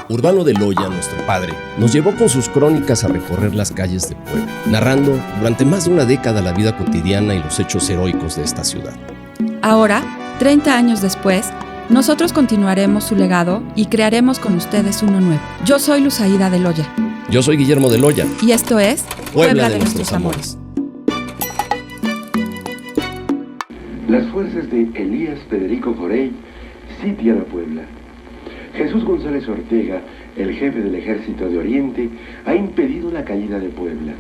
Urbano de Loya, nuestro padre, nos llevó con sus crónicas a recorrer las calles de Puebla, narrando durante más de una década la vida cotidiana y los hechos heroicos de esta ciudad. Ahora, 30 años después, nosotros continuaremos su legado y crearemos con ustedes uno nuevo. Yo soy Luzaida de Loya. Yo soy Guillermo de Loya. Y esto es Puebla de nuestros amores. Las fuerzas de Elías Federico Forey sitian a Puebla. Jesús González Ortega, el jefe del Ejército de Oriente, ha impedido la caída de Puebla,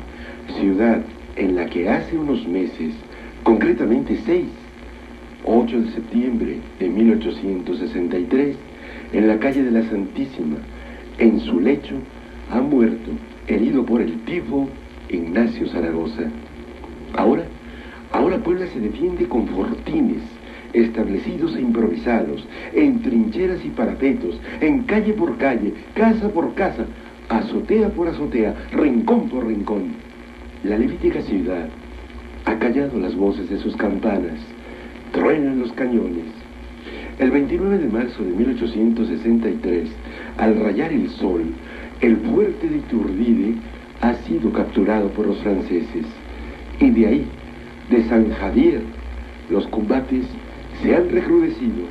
ciudad en la que hace unos meses, concretamente 8 de septiembre de 1863, en la calle de la Santísima, en su lecho, ha muerto, herido por el tifo, Ignacio Zaragoza. Ahora Puebla se defiende con fortines, establecidos e improvisados, en trincheras y parapetos, en calle por calle, casa por casa, azotea por azotea, rincón por rincón. La levítica ciudad ha callado las voces de sus campanas, truenan los cañones. El 29 de marzo de 1863, al rayar el sol, el fuerte de Iturbide ha sido capturado por los franceses. Y de ahí, de San Javier, los combates se han recrudecido.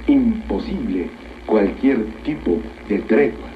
Imposible cualquier tipo de tregua.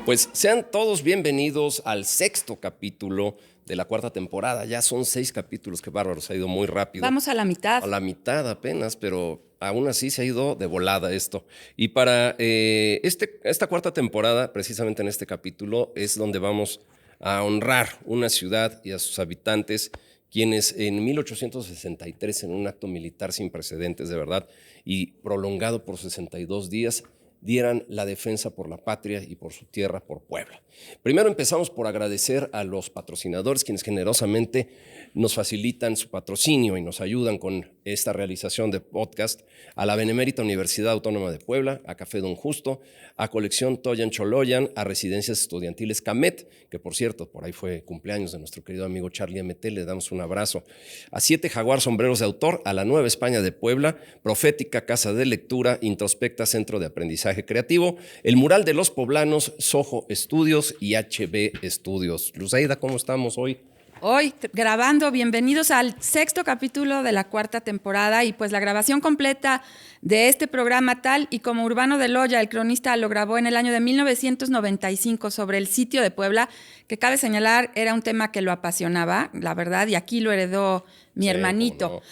Pues sean todos bienvenidos al 6º capítulo de la 4ª temporada. Ya son 6 capítulos, qué bárbaro, se ha ido muy rápido. Vamos a la mitad. A la mitad apenas, pero aún así se ha ido de volada esto. Y para esta 4ª temporada, precisamente en este capítulo, es donde vamos a honrar una ciudad y a sus habitantes, quienes en 1863, en un acto militar sin precedentes de verdad y prolongado por 62 días, dieran la defensa por la patria y por su tierra, por Puebla. Primero empezamos por agradecer a los patrocinadores, quienes generosamente nos facilitan su patrocinio y nos ayudan con esta realización de podcast, a la Benemérita Universidad Autónoma de Puebla, a Café Don Justo, a Colección Toyan Choloyan, a Residencias Estudiantiles Camet, que por cierto, por ahí fue cumpleaños de nuestro querido amigo Charlie MT, le damos un abrazo, a 7 Jaguar Sombreros de Autor, a la Nueva España de Puebla, Profética Casa de Lectura, Introspecta Centro de Aprendizaje Creativo, el Mural de los Poblanos, Soho Estudios y HB Estudios. Luzaida, ¿cómo estamos hoy? Hoy grabando, bienvenidos al 6º capítulo de la 4ª temporada y pues la grabación completa de este programa, tal y como Urbano de Loya, el cronista, lo grabó en el año de 1995 sobre el sitio de Puebla, que cabe señalar era un tema que lo apasionaba, la verdad, y aquí lo heredó mi hermanito. No.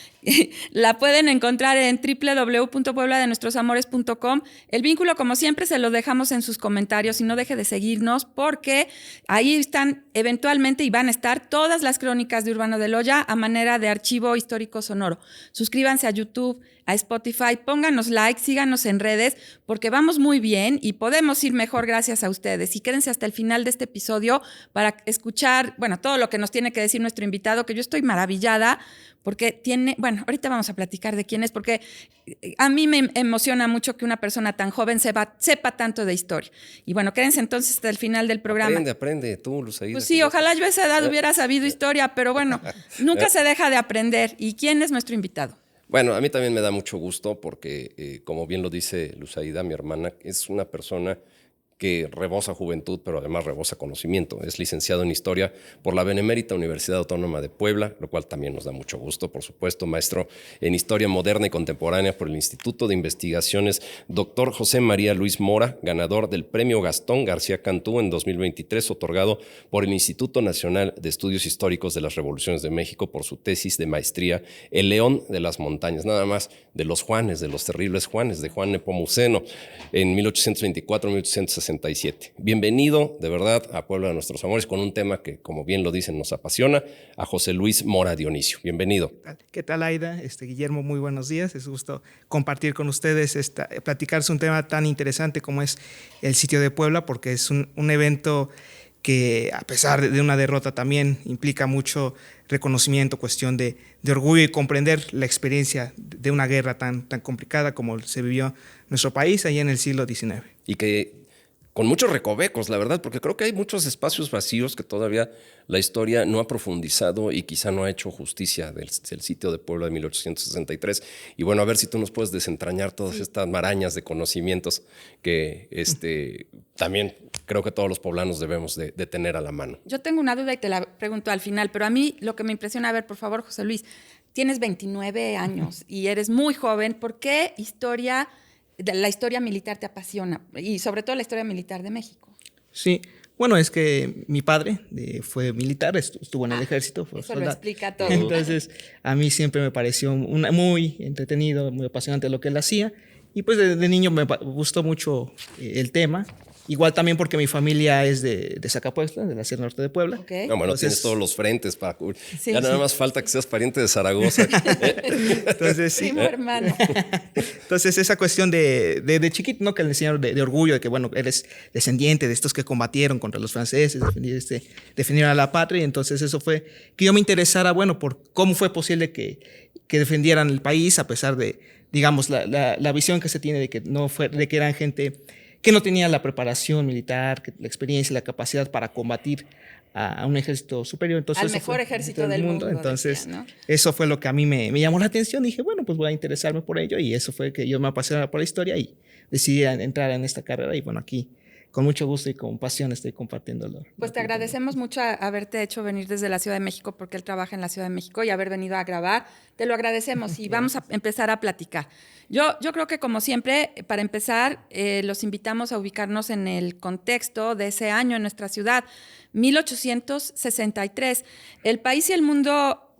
La pueden encontrar en www.puebladenuestrosamores.com. El vínculo, como siempre, se lo dejamos en sus comentarios y no deje de seguirnos porque ahí están eventualmente y van a estar todas las crónicas de Urbano de Loya a manera de archivo histórico sonoro. Suscríbanse a YouTube, a Spotify, pónganos like, síganos en redes porque vamos muy bien y podemos ir mejor gracias a ustedes. Y quédense hasta el final de este episodio para escuchar, todo lo que nos tiene que decir nuestro invitado, que yo estoy maravillada porque tiene, ahorita vamos a platicar de quién es, porque a mí me emociona mucho que una persona tan joven sepa tanto de historia. Y quédense entonces hasta el final del programa. Aprende tú, Luzaida. Pues sí, ojalá yo a esa edad hubiera sabido historia, pero nunca se deja de aprender. ¿Y quién es nuestro invitado? Bueno, a mí también me da mucho gusto porque, como bien lo dice Luzaida, mi hermana, es una persona que rebosa juventud, pero además rebosa conocimiento. Es licenciado en Historia por la Benemérita Universidad Autónoma de Puebla, lo cual también nos da mucho gusto, por supuesto. Maestro en Historia Moderna y Contemporánea por el Instituto de Investigaciones Dr. José María Luis Mora, ganador del Premio Gastón García Cantú en 2023, otorgado por el Instituto Nacional de Estudios Históricos de las Revoluciones de México por su tesis de maestría El León de las Montañas, nada más de los Juanes, de los terribles Juanes, de Juan Nepomuceno, en 1824-1867. Bienvenido, de verdad, a Puebla de Nuestros Amores, con un tema que, como bien lo dicen, nos apasiona, a José Luis Mora Dionisio. Bienvenido. ¿Qué tal, Aida? Guillermo, muy buenos días. Es gusto compartir con ustedes, platicarse un tema tan interesante como es el sitio de Puebla, porque es un evento que, a pesar de una derrota, también implica mucho reconocimiento, cuestión de orgullo y comprender la experiencia de una guerra tan complicada como se vivió en nuestro país allá en el siglo XIX. Y que con muchos recovecos, la verdad, porque creo que hay muchos espacios vacíos que todavía la historia no ha profundizado y quizá no ha hecho justicia del sitio de Puebla de 1863. Y bueno, a ver si tú nos puedes desentrañar todas estas marañas de conocimientos que también creo que todos los poblanos debemos de tener a la mano. Yo tengo una duda y te la pregunto al final, pero a mí lo que me impresiona, a ver, por favor, José Luis, tienes 29 años y eres muy joven. ¿Por qué la historia militar te apasiona? Y sobre todo la historia militar de México. Sí, bueno, es que mi padre fue militar, estuvo en el ejército. Fue eso soldado. Lo explica todo. Entonces, a mí siempre me pareció muy entretenido, muy apasionante lo que él hacía. Y pues de niño me gustó mucho el tema. Igual también porque mi familia es de Zacapuestla, de la Sierra Norte de Puebla. Okay. No, bueno, entonces, tienes todos los frentes para cubrir. Sí, ya nada más falta que seas pariente de Zaragoza. Entonces, sí. Primo hermano. Entonces, esa cuestión de chiquito, ¿no? Que le enseñaron de orgullo, de que, bueno, eres descendiente de estos que combatieron contra los franceses, defendieron a la patria. Y entonces, eso fue que yo me interesara, bueno, por cómo fue posible que defendieran el país, a pesar de, digamos, la visión que se tiene de que eran gente que no tenía la preparación militar, la experiencia y la capacidad para combatir a un ejército superior. Entonces, al mejor ejército del mundo. Entonces, decía, ¿no? eso fue lo que a mí me llamó la atención. Dije, bueno, pues voy a interesarme por ello. Y eso fue que yo me apasionaba por la historia y decidí entrar en esta carrera. Y bueno, aquí con mucho gusto y con pasión estoy compartiéndolo. Pues te agradecemos mucho haberte hecho venir desde la Ciudad de México, porque él trabaja en la Ciudad de México, y haber venido a grabar. Te lo agradecemos y vamos a empezar a platicar. Yo creo que, como siempre, para empezar, los invitamos a ubicarnos en el contexto de ese año en nuestra ciudad, 1863. El país y el mundo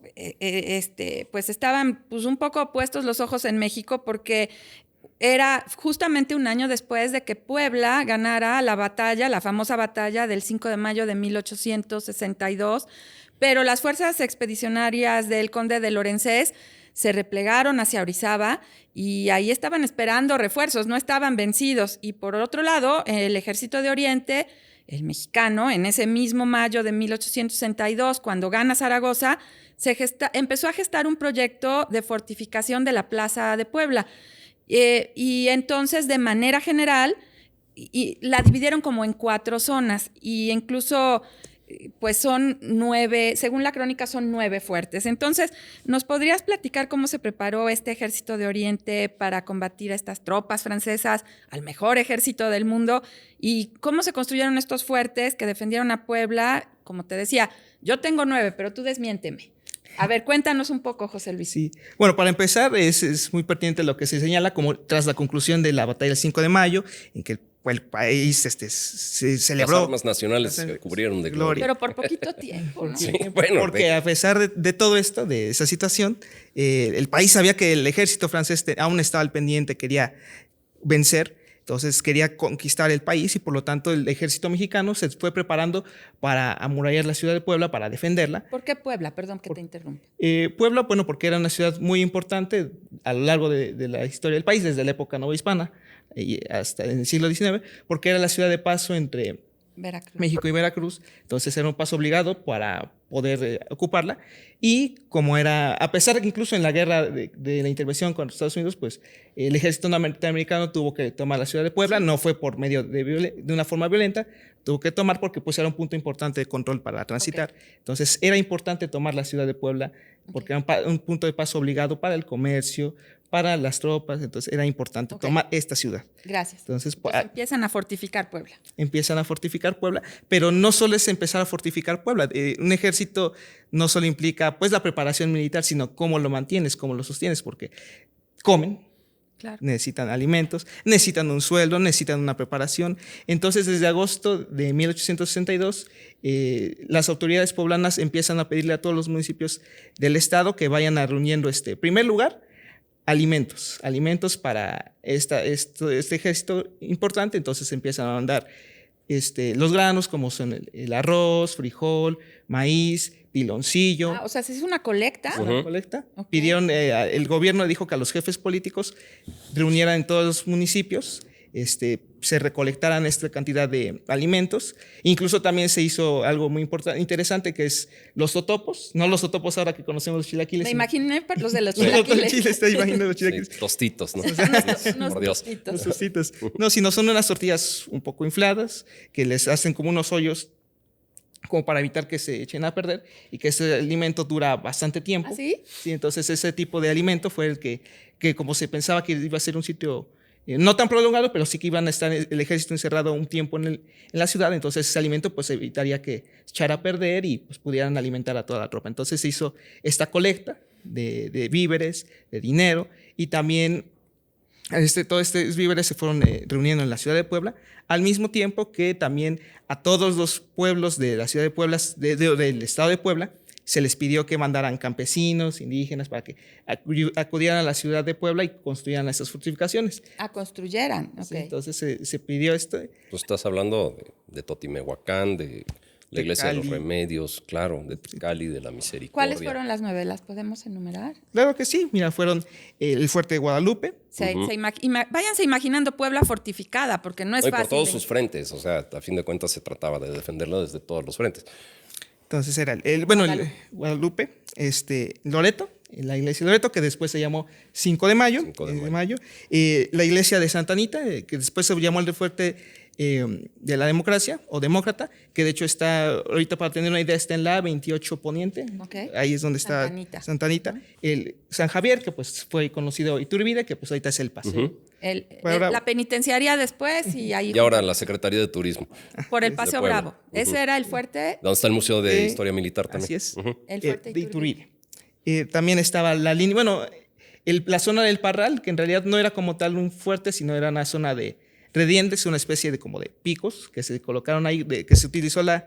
pues estaban pues un poco puestos los ojos en México, porque era justamente un año después de que Puebla ganara la famosa batalla del 5 de mayo de 1862, pero las fuerzas expedicionarias del conde de Lorenzés se replegaron hacia Orizaba y ahí estaban esperando refuerzos, no estaban vencidos. Y por otro lado, el ejército de Oriente, el mexicano, en ese mismo mayo de 1862, cuando gana Zaragoza, empezó a gestar un proyecto de fortificación de la plaza de Puebla. Y entonces, de manera general, la dividieron como en 4 zonas, y incluso pues son 9, según la crónica son 9 fuertes. Entonces, ¿nos podrías platicar cómo se preparó este ejército de Oriente para combatir a estas tropas francesas, al mejor ejército del mundo, y cómo se construyeron estos fuertes que defendieron a Puebla? Como te decía, yo tengo 9, pero tú desmiénteme. A ver, cuéntanos un poco, José Luis. Sí. Bueno, para empezar, es muy pertinente lo que se señala como tras la conclusión de la batalla del 5 de mayo, en que el país se celebró. Las armas nacionales se cubrieron de gloria. Pero por poquito tiempo, ¿no? Sí, bueno, porque a pesar de todo esto, de esa situación, el país sabía que el ejército francés aún estaba al pendiente, quería vencer. Entonces quería conquistar el país, y por lo tanto el ejército mexicano se fue preparando para amurallar la ciudad de Puebla, para defenderla. ¿Por qué Puebla? Perdón que te interrumpa. Puebla, bueno, porque era una ciudad muy importante a lo largo de la historia del país, desde la época novohispana y hasta en el siglo XIX, porque era la ciudad de paso entre Veracruz. México y Veracruz. Entonces era un paso obligado para poder ocuparla. Y como era, a pesar de que incluso en la guerra de la intervención con los Estados Unidos, pues el ejército norteamericano tuvo que tomar la ciudad de Puebla. No fue por medio de una forma violenta, tuvo que tomar porque pues era un punto importante de control para transitar. Okay. Entonces era importante tomar la ciudad de Puebla porque era un punto de paso obligado para el comercio, para las tropas. Entonces era importante tomar esta ciudad. Gracias. Entonces empiezan a fortificar Puebla. Empiezan a fortificar Puebla, pero no solo es empezar a fortificar Puebla. Un ejército no solo implica pues la preparación militar, sino cómo lo mantienes, cómo lo sostienes, porque comen, claro, necesitan alimentos, necesitan un sueldo, necesitan una preparación. Entonces, desde agosto de 1862, las autoridades poblanas empiezan a pedirle a todos los municipios del estado que vayan a reuniendo, en primer lugar, alimentos para este ejército importante. Entonces empiezan a mandar los granos, como son el arroz, frijol, maíz, piloncillo. O sea, ¿se hizo una colecta? Una colecta. Okay. Pidieron, el gobierno dijo que a los jefes políticos reunieran en todos los municipios se recolectaran esta cantidad de alimentos. Incluso también se hizo algo muy interesante, que es los totopos, no los totopos ahora que conocemos los chilaquiles. Me imaginé los de los chilaquiles. chilaquiles. Estoy imaginando los chilaquiles. Sí, tostitos, ¿no? Por Dios. Tostitos. No, sino son unas tortillas un poco infladas que les hacen como unos hoyos como para evitar que se echen a perder y que ese alimento dura bastante tiempo. ¿Ah, sí? Sí, entonces ese tipo de alimento fue el que como se pensaba que iba a ser un sitio no tan prolongado, pero sí que iban a estar el ejército encerrado un tiempo en la ciudad, entonces ese alimento pues evitaría que se echara a perder y pues pudieran alimentar a toda la tropa. Entonces se hizo esta colecta de víveres, de dinero, y también todos estos víveres se fueron reuniendo en la ciudad de Puebla, al mismo tiempo que también a todos los pueblos de la ciudad de Puebla, del estado de Puebla, se les pidió que mandaran campesinos, indígenas, para que acudieran a la ciudad de Puebla y construyeran estas fortificaciones. Construyeran, ok. Sí, entonces se pidió esto. Tú estás hablando de Totimehuacán, de la Iglesia de los Cali. Remedios, claro, de Cali, de la Misericordia. ¿Cuáles fueron las 9? ¿Las podemos enumerar? Claro que sí, mira, fueron el Fuerte de Guadalupe. Váyanse imaginando Puebla fortificada, porque no es Y fácil. por todos sus frentes, o sea, a fin de cuentas se trataba de defenderlo desde todos los frentes. Entonces era el Guadalupe, Loreto, la iglesia de Loreto, que después se llamó 5 de Mayo. 5 de mayo. La iglesia de Santa Anita, que después se llamó el Fuerte de la Democracia, o Demócrata, que de hecho está, ahorita para tener una idea, está en la 28 Poniente. Okay. Ahí es donde está Santa Anita. El San Javier, que pues fue conocido Iturbide, que pues ahorita es el paseo. La penitenciaría después y ahí. Y ahora la Secretaría de Turismo. Por el Paseo Bravo. Ese era el fuerte. ¿Dónde está el Museo de Historia Militar también? Así es. El fuerte de Iturbide. También estaba la línea, bueno, la zona del Parral, que en realidad no era como tal un fuerte, sino era una zona de redientes, una especie de como de picos que se colocaron ahí, que se utilizó las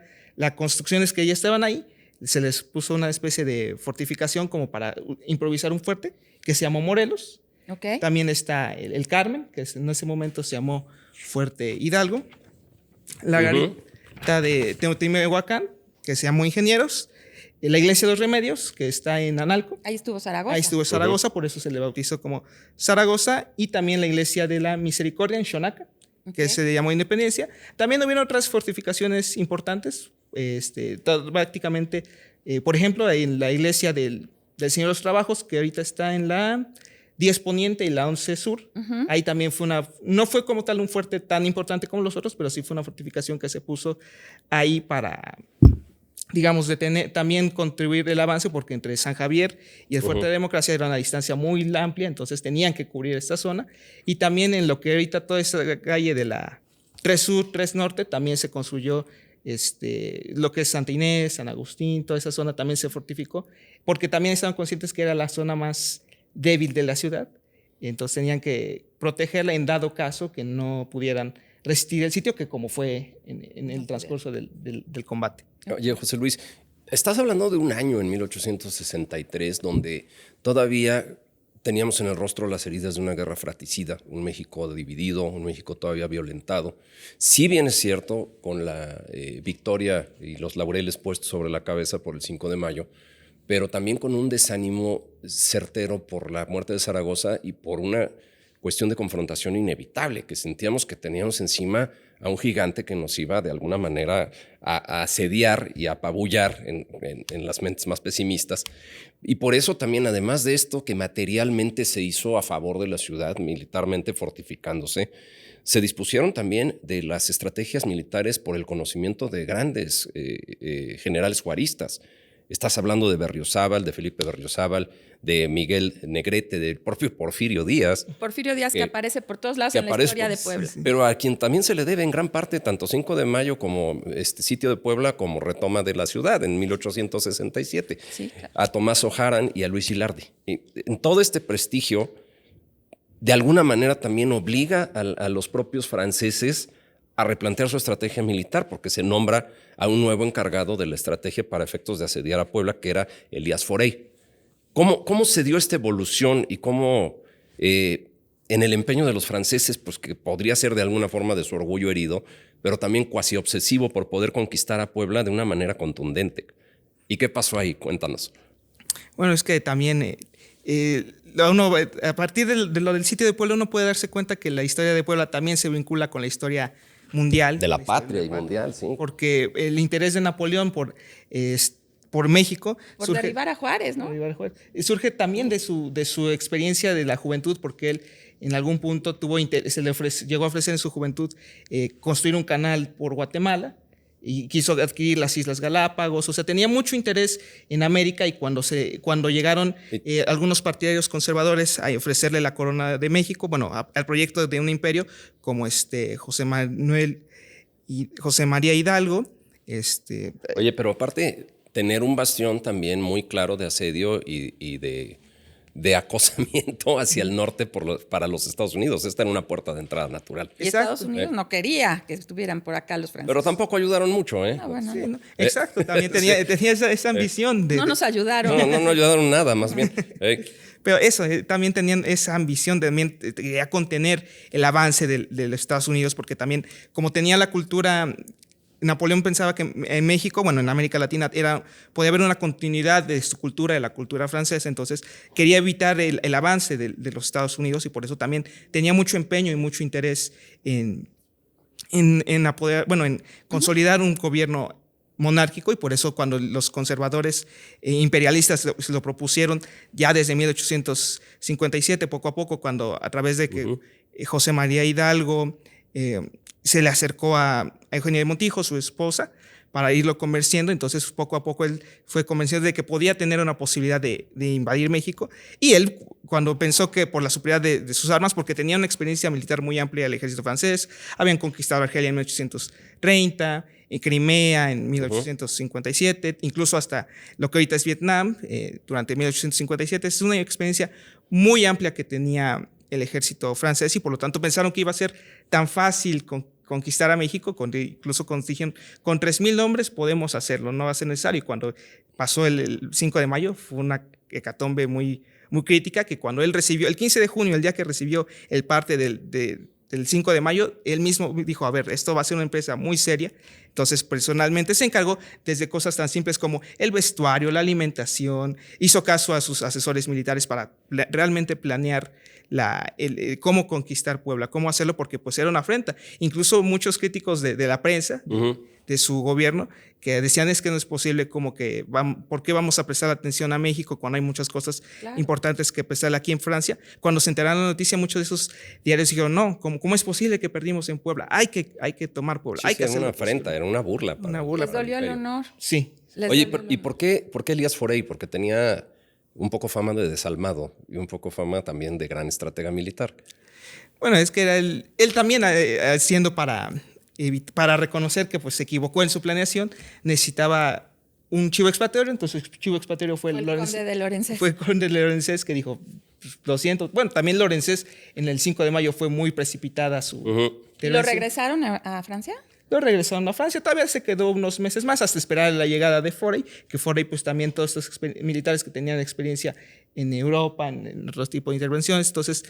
construcciones que ya estaban ahí, se les puso una especie de fortificación como para improvisar un fuerte que se llamó Morelos. Okay. También está el Carmen, que en ese momento se llamó Fuerte Hidalgo. La garita de Teotimehuacán, que se llamó Ingenieros. La iglesia de los Remedios, que está en Analco. Ahí estuvo Zaragoza. Ahí estuvo Zaragoza, por eso se le bautizó como Zaragoza. Y también la iglesia de la Misericordia en Xonaca, que se le llamó Independencia. También hubieron otras fortificaciones importantes, prácticamente, por ejemplo, en la iglesia del Señor de los Trabajos, que ahorita está en la 10 Poniente y la 11 Sur. Ahí también fue no fue como tal un fuerte tan importante como los otros, pero sí fue una fortificación que se puso ahí para, digamos, también contribuir el avance, porque entre San Javier y el Fuerte de Democracia era una distancia muy amplia, entonces tenían que cubrir esta zona. Y también en lo que ahorita toda esta calle de la 3 Sur, 3 Norte, también se construyó lo que es Santa Inés, San Agustín, toda esa zona también se fortificó, porque también estaban conscientes que era la zona más débil de la ciudad, y entonces tenían que protegerla en dado caso que no pudieran resistir el sitio, que como fue en el transcurso del combate. Oye, José Luis, estás hablando de un año en 1863 donde todavía teníamos en el rostro las heridas de una guerra fratricida, un México dividido, un México todavía violentado. Si bien es cierto, con la victoria y los laureles puestos sobre la cabeza por el 5 de mayo, pero también con un desánimo certero por la muerte de Zaragoza y por una cuestión de confrontación inevitable, que sentíamos que teníamos encima a un gigante que nos iba de alguna manera a asediar y a apabullar en las mentes más pesimistas. Y por eso también, además de esto, que materialmente se hizo a favor de la ciudad, militarmente fortificándose, se dispusieron también de las estrategias militares por el conocimiento de grandes generales juaristas. Estás hablando de Berriozábal, de Felipe Berriozábal, de Miguel Negrete, del propio Porfirio Díaz. Porfirio Díaz que aparece por todos lados en la historia de Puebla. Sí. Pero a quien también se le debe en gran parte tanto 5 de mayo como sitio de Puebla como retoma de la ciudad en 1867. Sí, claro. A Tomás Ojaran y a Luis Hilardi. Y en todo este prestigio, de alguna manera también obliga a los propios franceses a replantear su estrategia militar, porque se nombra a un nuevo encargado de la estrategia para efectos de asediar a Puebla, que era Elías Forey. ¿Cómo se dio esta evolución y cómo en el empeño de los franceses, pues que podría ser de alguna forma de su orgullo herido, pero también cuasi obsesivo por poder conquistar a Puebla de una manera contundente? ¿Y qué pasó ahí? Cuéntanos. Bueno, es que también a partir de lo del sitio de Puebla, uno puede darse cuenta que la historia de Puebla también se vincula con la historia mundial. De la patria y mundial, sí. Porque el interés de Napoleón por México. Por derribar a Juárez, ¿no? Surge también de su experiencia de la juventud, porque él en algún punto llegó a ofrecer en su juventud construir un canal por Guatemala y quiso adquirir las Islas Galápagos. O sea, tenía mucho interés en América, y cuando llegaron algunos partidarios conservadores a ofrecerle la corona de México, bueno, al proyecto de un imperio como José María Hidalgo. Oye, pero aparte, tener un bastión también muy claro de asedio y de acosamiento hacia el norte para los Estados Unidos. Esta era una puerta de entrada natural. Y Estados Unidos no quería que estuvieran por acá los franceses. Pero tampoco ayudaron mucho, ¿eh? Bueno, sí, ¿no? Exacto, también tenía esa ambición. No nos ayudaron. No ayudaron nada, más bien. Pero eso, también tenían esa ambición de quería contener el avance de los Estados Unidos, porque también, como tenía la cultura... Napoleón pensaba que en México, bueno, en América Latina, podía haber una continuidad de su cultura, de la cultura francesa. Entonces quería evitar el avance de los Estados Unidos, y por eso también tenía mucho empeño y mucho interés en consolidar un gobierno monárquico. Y por eso, cuando los conservadores imperialistas se lo propusieron ya desde 1857, poco a poco, cuando a través de que José María Hidalgo se le acercó a Eugenia de Montijo, su esposa, para irlo convenciendo. Entonces, poco a poco él fue convencido de que podía tener una posibilidad de invadir México. Y él, cuando pensó que por la superioridad de sus armas, porque tenía una experiencia militar muy amplia el ejército francés, habían conquistado Argelia en 1830, Crimea en 1857, incluso hasta lo que ahorita es Vietnam, durante 1857. Es una experiencia muy amplia que tenía el ejército francés, y por lo tanto pensaron que iba a ser tan fácil conquistar a México. Incluso dijeron, con 3,000 hombres podemos hacerlo, no va a ser necesario. Y cuando pasó el 5 de mayo, fue una hecatombe muy, muy crítica, que cuando él recibió, el 15 de junio, el día que recibió el parte del 5 de mayo, él mismo dijo, a ver, esto va a ser una empresa muy seria. Entonces, personalmente se encargó desde cosas tan simples como el vestuario, la alimentación, hizo caso a sus asesores militares para realmente planear cómo conquistar Puebla, cómo hacerlo, porque pues era una afrenta. Incluso muchos críticos de la prensa, de su gobierno, que decían, es que no es posible, como que ¿por qué vamos a prestar atención a México cuando hay muchas cosas importantes que prestarle aquí en Francia? Cuando se enteraron la noticia, muchos de esos diarios dijeron, no, ¿cómo es posible que perdimos en Puebla? Hay que tomar Puebla. Sí, era una afrenta, era una burla. Les dolió el honor. Sí. Oye, ¿y por qué Elías Forey? Porque tenía un poco fama de desalmado y un poco fama también de gran estratega militar. Bueno, es que era él también haciendo para reconocer que pues se equivocó en su planeación, necesitaba un chivo expiatorio. Entonces el chivo expiatorio fue el conde de Lorenzés. Fue el conde de Lorenzés, que dijo, lo siento. Bueno, también Lorenzés en el 5 de mayo fue muy precipitada su... ¿Lo regresaron a Francia? Lo regresaron a Francia, todavía se quedó unos meses más hasta esperar la llegada de Forey, que Forey pues también todos estos militares que tenían experiencia en Europa, en otros tipos de intervenciones. Entonces,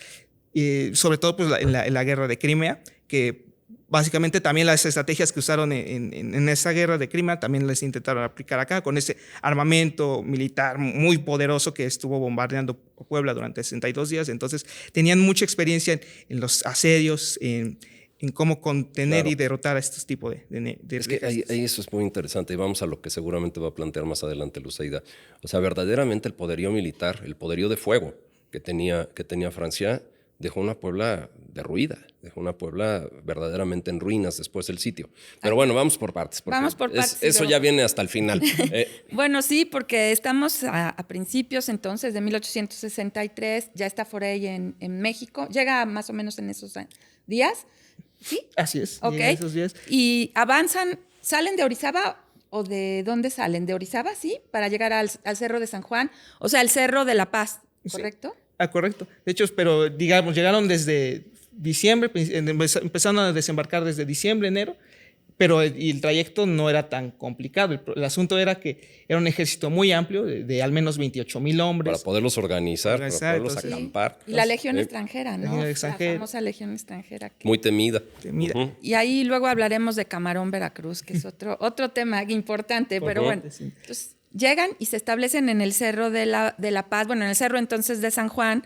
sobre todo pues en la guerra de Crimea, que básicamente también las estrategias que usaron en esa guerra de Crimea también les intentaron aplicar acá, con ese armamento militar muy poderoso que estuvo bombardeando Puebla durante 62 días. Entonces tenían mucha experiencia en los asedios, en cómo contener y derrotar a estos tipos de es que ahí eso es muy interesante, y vamos a lo que seguramente va a plantear más adelante Luceida. O sea, verdaderamente el poderío militar, el poderío de fuego que tenía Francia, dejó una Puebla derruida, dejó una Puebla verdaderamente en ruinas después del sitio. Pero bueno, vamos por partes. Vamos por partes. Eso ya viene hasta el final. Bueno, sí, porque estamos a principios entonces de 1863, ya está Forey en México, llega más o menos en esos días. ¿Sí? Así es. Ok. En esos días. Y avanzan, ¿salen de Orizaba o de dónde salen? ¿De Orizaba, sí? Para llegar al Cerro de San Juan, o sea, el Cerro de la Paz, ¿correcto? Sí. Correcto. De hecho, pero digamos, llegaron desde diciembre, empezaron a desembarcar desde diciembre, enero, pero el trayecto no era tan complicado. El asunto era que era un ejército muy amplio, de al menos 28,000 hombres. Para poderlos organizar, para poderlos acampar. Y la legión extranjera, ¿no? La famosa legión extranjera. Muy temida. Y ahí luego hablaremos de Camarón, Veracruz, que es otro tema importante. Pero bueno, entonces, llegan y se establecen en el Cerro de la Paz, bueno, en el cerro entonces de San Juan,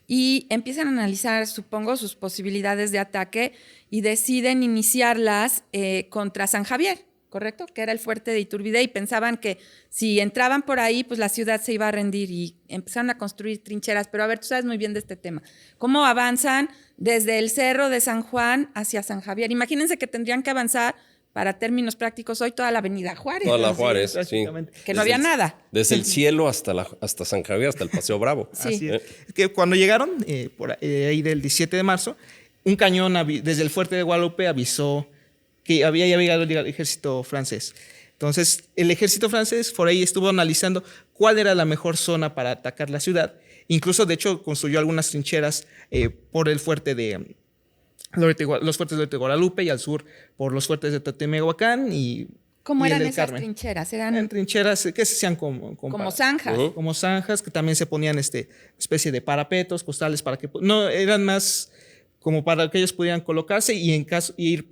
y empiezan a analizar, supongo, sus posibilidades de ataque y deciden iniciarlas contra San Javier, ¿correcto? Que era el fuerte de Iturbide, y pensaban que si entraban por ahí, pues la ciudad se iba a rendir, y empezaron a construir trincheras. Pero a ver, tú sabes muy bien de este tema. ¿Cómo avanzan desde el Cerro de San Juan hacia San Javier? Imagínense que tendrían que avanzar, para términos prácticos, hoy toda la Avenida Juárez. Toda la Juárez, sí. Que no había nada. Desde el cielo hasta San Javier, hasta el Paseo Bravo. Sí. Así es. Es que cuando llegaron, por ahí del 17 de marzo, un cañón desde el fuerte de Guadalupe avisó que había llegado el ejército francés. Entonces, el ejército francés por ahí estuvo analizando cuál era la mejor zona para atacar la ciudad. Incluso, de hecho, construyó algunas trincheras por el fuerte de los fuertes de Guadalupe, y al sur por los fuertes de Teotihuacán y ¿Cómo y el eran del esas Carmen. trincheras? Eran trincheras que se hacían como zanjas. como zanjas, que también se ponían especie de parapetos, costales, para que no eran más como para que ellos pudieran colocarse y ir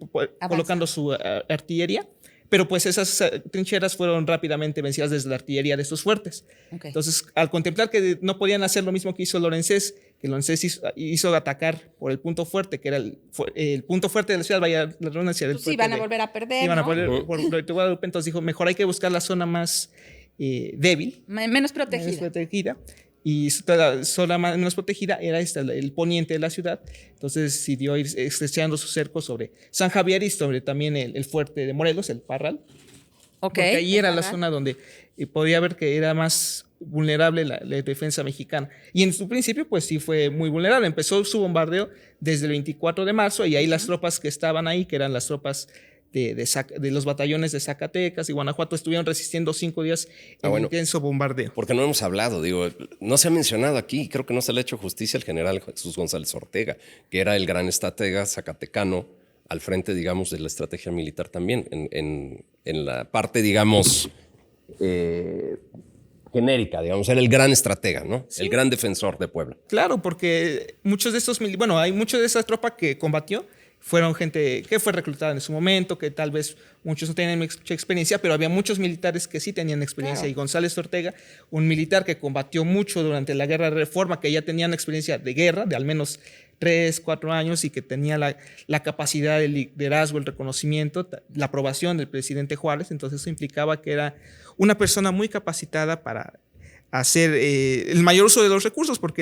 colocando su artillería. Pero pues esas trincheras fueron rápidamente vencidas desde la artillería de estos fuertes. Okay. Entonces, al contemplar que no podían hacer lo mismo que hizo Lorenzés, que Lorenzés hizo atacar por el punto fuerte, que era el punto fuerte de la ciudad, vaya la redundancia del Pues sí, van a volver a perder, iban a ¿no? volver por Guadalupe. Entonces dijo, mejor hay que buscar la zona más débil, Menos protegida. menos protegida. Y la zona menos protegida era el poniente de la ciudad. Entonces decidió ir estrechando su cerco sobre San Javier y sobre también el fuerte de Morelos, el Parral. Okay, porque ahí era la Parral. zona donde podía ver que era más vulnerable la defensa mexicana. Y en su principio, pues sí fue muy vulnerable. Empezó su bombardeo desde el 24 de marzo y ahí las tropas que estaban ahí, que eran las tropas de los batallones de Zacatecas y Guanajuato, estuvieron resistiendo 5 días en un intenso bombardeo. Porque no hemos hablado, digo, no se ha mencionado aquí, creo que no se le ha hecho justicia al general Jesús González Ortega, que era el gran estratega zacatecano al frente, digamos, de la estrategia militar también, en la parte, digamos, genérica, digamos, era el gran estratega, ¿no? Sí. El gran defensor de Puebla. Claro, porque muchos de estos, hay mucha de esa tropa que combatió, fueron gente que fue reclutada en su momento, que tal vez muchos no tenían mucha experiencia, pero había muchos militares que sí tenían experiencia. Claro. Y González Ortega, un militar que combatió mucho durante la Guerra de Reforma, que ya tenían experiencia de guerra, de al menos 3, 4 años, y que tenía la capacidad de liderazgo, el reconocimiento, la aprobación del presidente Juárez. Entonces eso implicaba que era una persona muy capacitada para hacer el mayor uso de los recursos, porque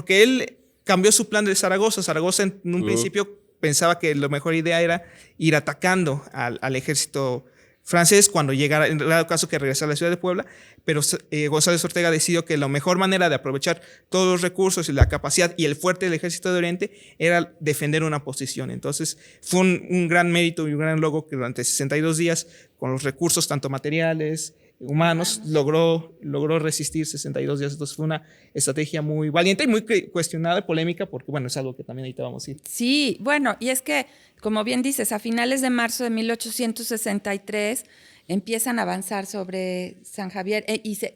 él cambió su plan de Zaragoza. Zaragoza en un principio pensaba que la mejor idea era ir atacando al ejército francés cuando llegara, en dado caso que regresara a la ciudad de Puebla, pero González Ortega decidió que la mejor manera de aprovechar todos los recursos y la capacidad y el fuerte del ejército de Oriente era defender una posición. Entonces fue un gran mérito y un gran logro que durante 62 días, con los recursos tanto materiales, humanos, logró resistir 62 días. Entonces fue una estrategia muy valiente y muy cuestionada y polémica, porque bueno, es algo que también ahorita vamos a ir. Sí, bueno, y es que, como bien dices, a finales de marzo de 1863 empiezan a avanzar sobre San Javier,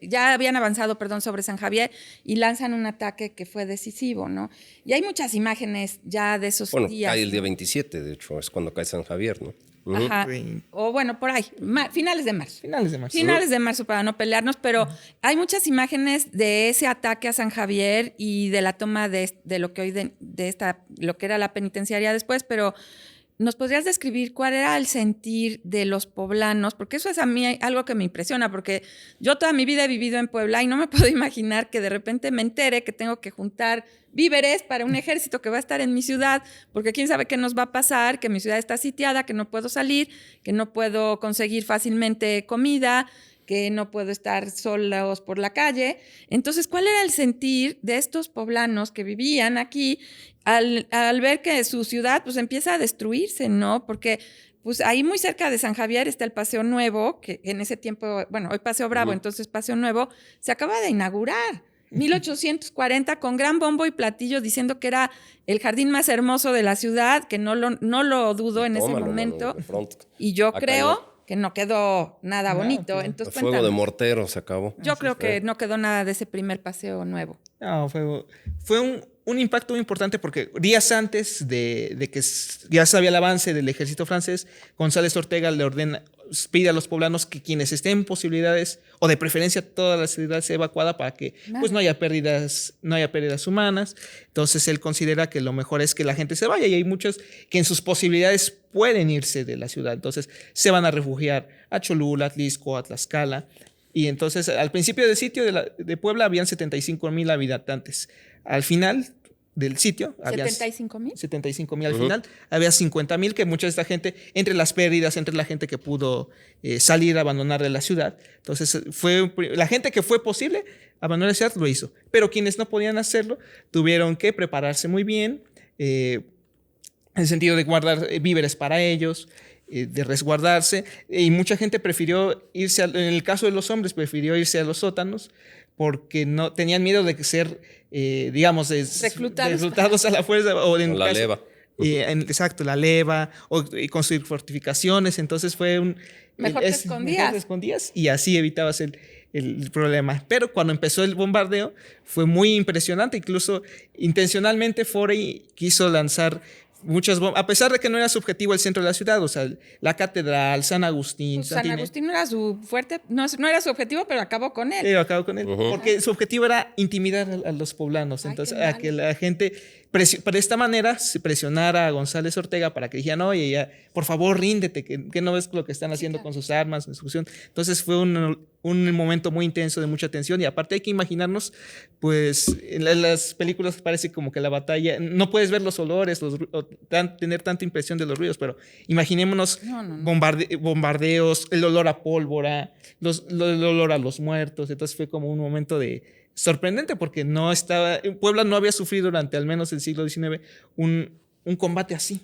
ya habían avanzado, sobre San Javier, y lanzan un ataque que fue decisivo, ¿no? Y hay muchas imágenes ya de esos días. Cae el día 27, de hecho, es cuando cae San Javier, ¿no? Ajá. O bueno, por ahí, finales de marzo. Finales de marzo para no pelearnos, pero hay muchas imágenes de ese ataque a San Javier y de la toma de lo que hoy lo que era la penitenciaria después, pero ¿nos podrías describir cuál era el sentir de los poblanos? Porque eso es a mí algo que me impresiona, porque yo toda mi vida he vivido en Puebla y no me puedo imaginar que de repente me entere que tengo que juntar víveres para un ejército que va a estar en mi ciudad, porque quién sabe qué nos va a pasar, que mi ciudad está sitiada, que no puedo salir, que no puedo conseguir fácilmente comida, que no puedo estar solos por la calle. Entonces, ¿cuál era el sentir de estos poblanos que vivían aquí al ver que su ciudad pues empieza a destruirse, ¿no? Porque pues ahí muy cerca de San Javier está el Paseo Nuevo, que en ese tiempo, hoy Paseo Bravo, entonces Paseo Nuevo, se acaba de inaugurar. 1840, con gran bombo y platillo, diciendo que era el jardín más hermoso de la ciudad, que no lo dudo en ese momento. Y yo creo que no quedó nada bonito. Entonces, fuego de mortero se acabó. Yo creo que no quedó nada de ese primer Paseo Nuevo. No, fue un impacto muy importante, porque días antes de que ya sabía el avance del ejército francés, González Ortega le ordena pide a los poblanos que quienes estén en posibilidades, o de preferencia toda la ciudad sea evacuada para que pues no haya pérdidas humanas. Entonces él considera que lo mejor es que la gente se vaya, y hay muchos que en sus posibilidades pueden irse de la ciudad. Entonces se van a refugiar a Cholula, Atlisco, a Tlaxcala. Y entonces al principio del sitio de Puebla habían 75,000 habitantes. Al final del sitio había 75,000 al final, había 50,000, que mucha de esta gente, entre las pérdidas, entre la gente que pudo salir, abandonar de la ciudad. Entonces la gente que fue posible abandonar la ciudad lo hizo, pero quienes no podían hacerlo tuvieron que prepararse muy bien, en el sentido de guardar víveres para ellos, de resguardarse, y mucha gente prefirió irse, en el caso de los hombres, prefirió irse a los sótanos porque no tenían miedo de ser, digamos, reclutados a la fuerza. O en la leva. Exacto, la leva, y construir fortificaciones. Entonces fue Mejor te escondías. Y así evitabas el problema. Pero cuando empezó el bombardeo fue muy impresionante. Incluso intencionalmente Forey quiso lanzar muchas bombas, a pesar de que no era su objetivo el centro de la ciudad, o sea, la catedral, San Agustín. Pues San Agustín no era su fuerte, no era su objetivo, pero acabó con él. Porque su objetivo era intimidar a los poblanos. Entonces, a que la gente, de esta manera, se presionara a González Ortega para que dijera, oye, ya, por favor, ríndete, que no ves lo que están haciendo con sus armas, destrucción. Entonces fue un momento muy intenso, de mucha tensión, y aparte hay que imaginarnos, pues, en las películas parece como que la batalla, no puedes ver los olores, tener tanta impresión de los ruidos, pero imaginémonos bombardeos, el olor a pólvora, el olor a los muertos. Entonces fue como un momento sorprendente, porque Puebla no había sufrido durante al menos el siglo XIX un combate así.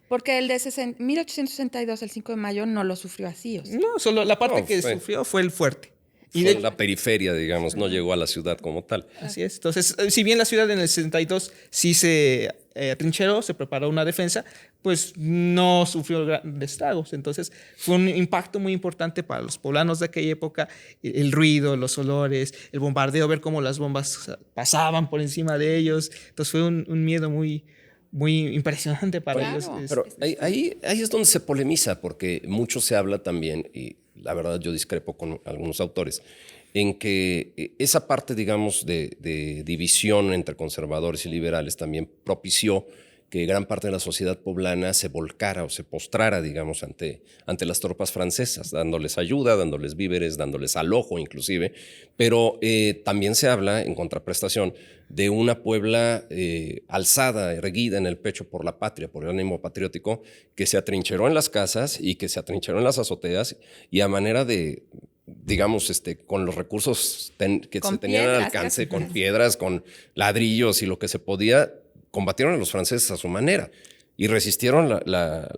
Porque el de 1862, el 5 de mayo, no lo sufrió así. O sea. No, solo la parte que sufrió fue el fuerte. Y fue la periferia, digamos, no llegó a la ciudad como tal. Así es. Entonces, si bien la ciudad en el 62 sí se atrincheró, se preparó una defensa, pues no sufrió grandes estragos. Entonces, fue un impacto muy importante para los poblanos de aquella época. El ruido, los olores, el bombardeo, ver cómo las bombas pasaban por encima de ellos. Entonces, fue un miedo muy impresionante para ellos. Pero ahí es donde se polemiza, porque mucho se habla también, y la verdad yo discrepo con algunos autores, en que esa parte, digamos, de división entre conservadores y liberales también propició que gran parte de la sociedad poblana se volcara o se postrara, digamos, ante las tropas francesas, dándoles ayuda, dándoles víveres, dándoles alojo inclusive, pero también se habla, en contraprestación, de una Puebla alzada, erguida en el pecho por la patria, por el ánimo patriótico, que se atrincheró en las casas y que se atrincheró en las azoteas, y a manera de, digamos, con los recursos que se tenían al alcance, con piedras, con ladrillos y lo que se podía, combatieron a los franceses a su manera y resistieron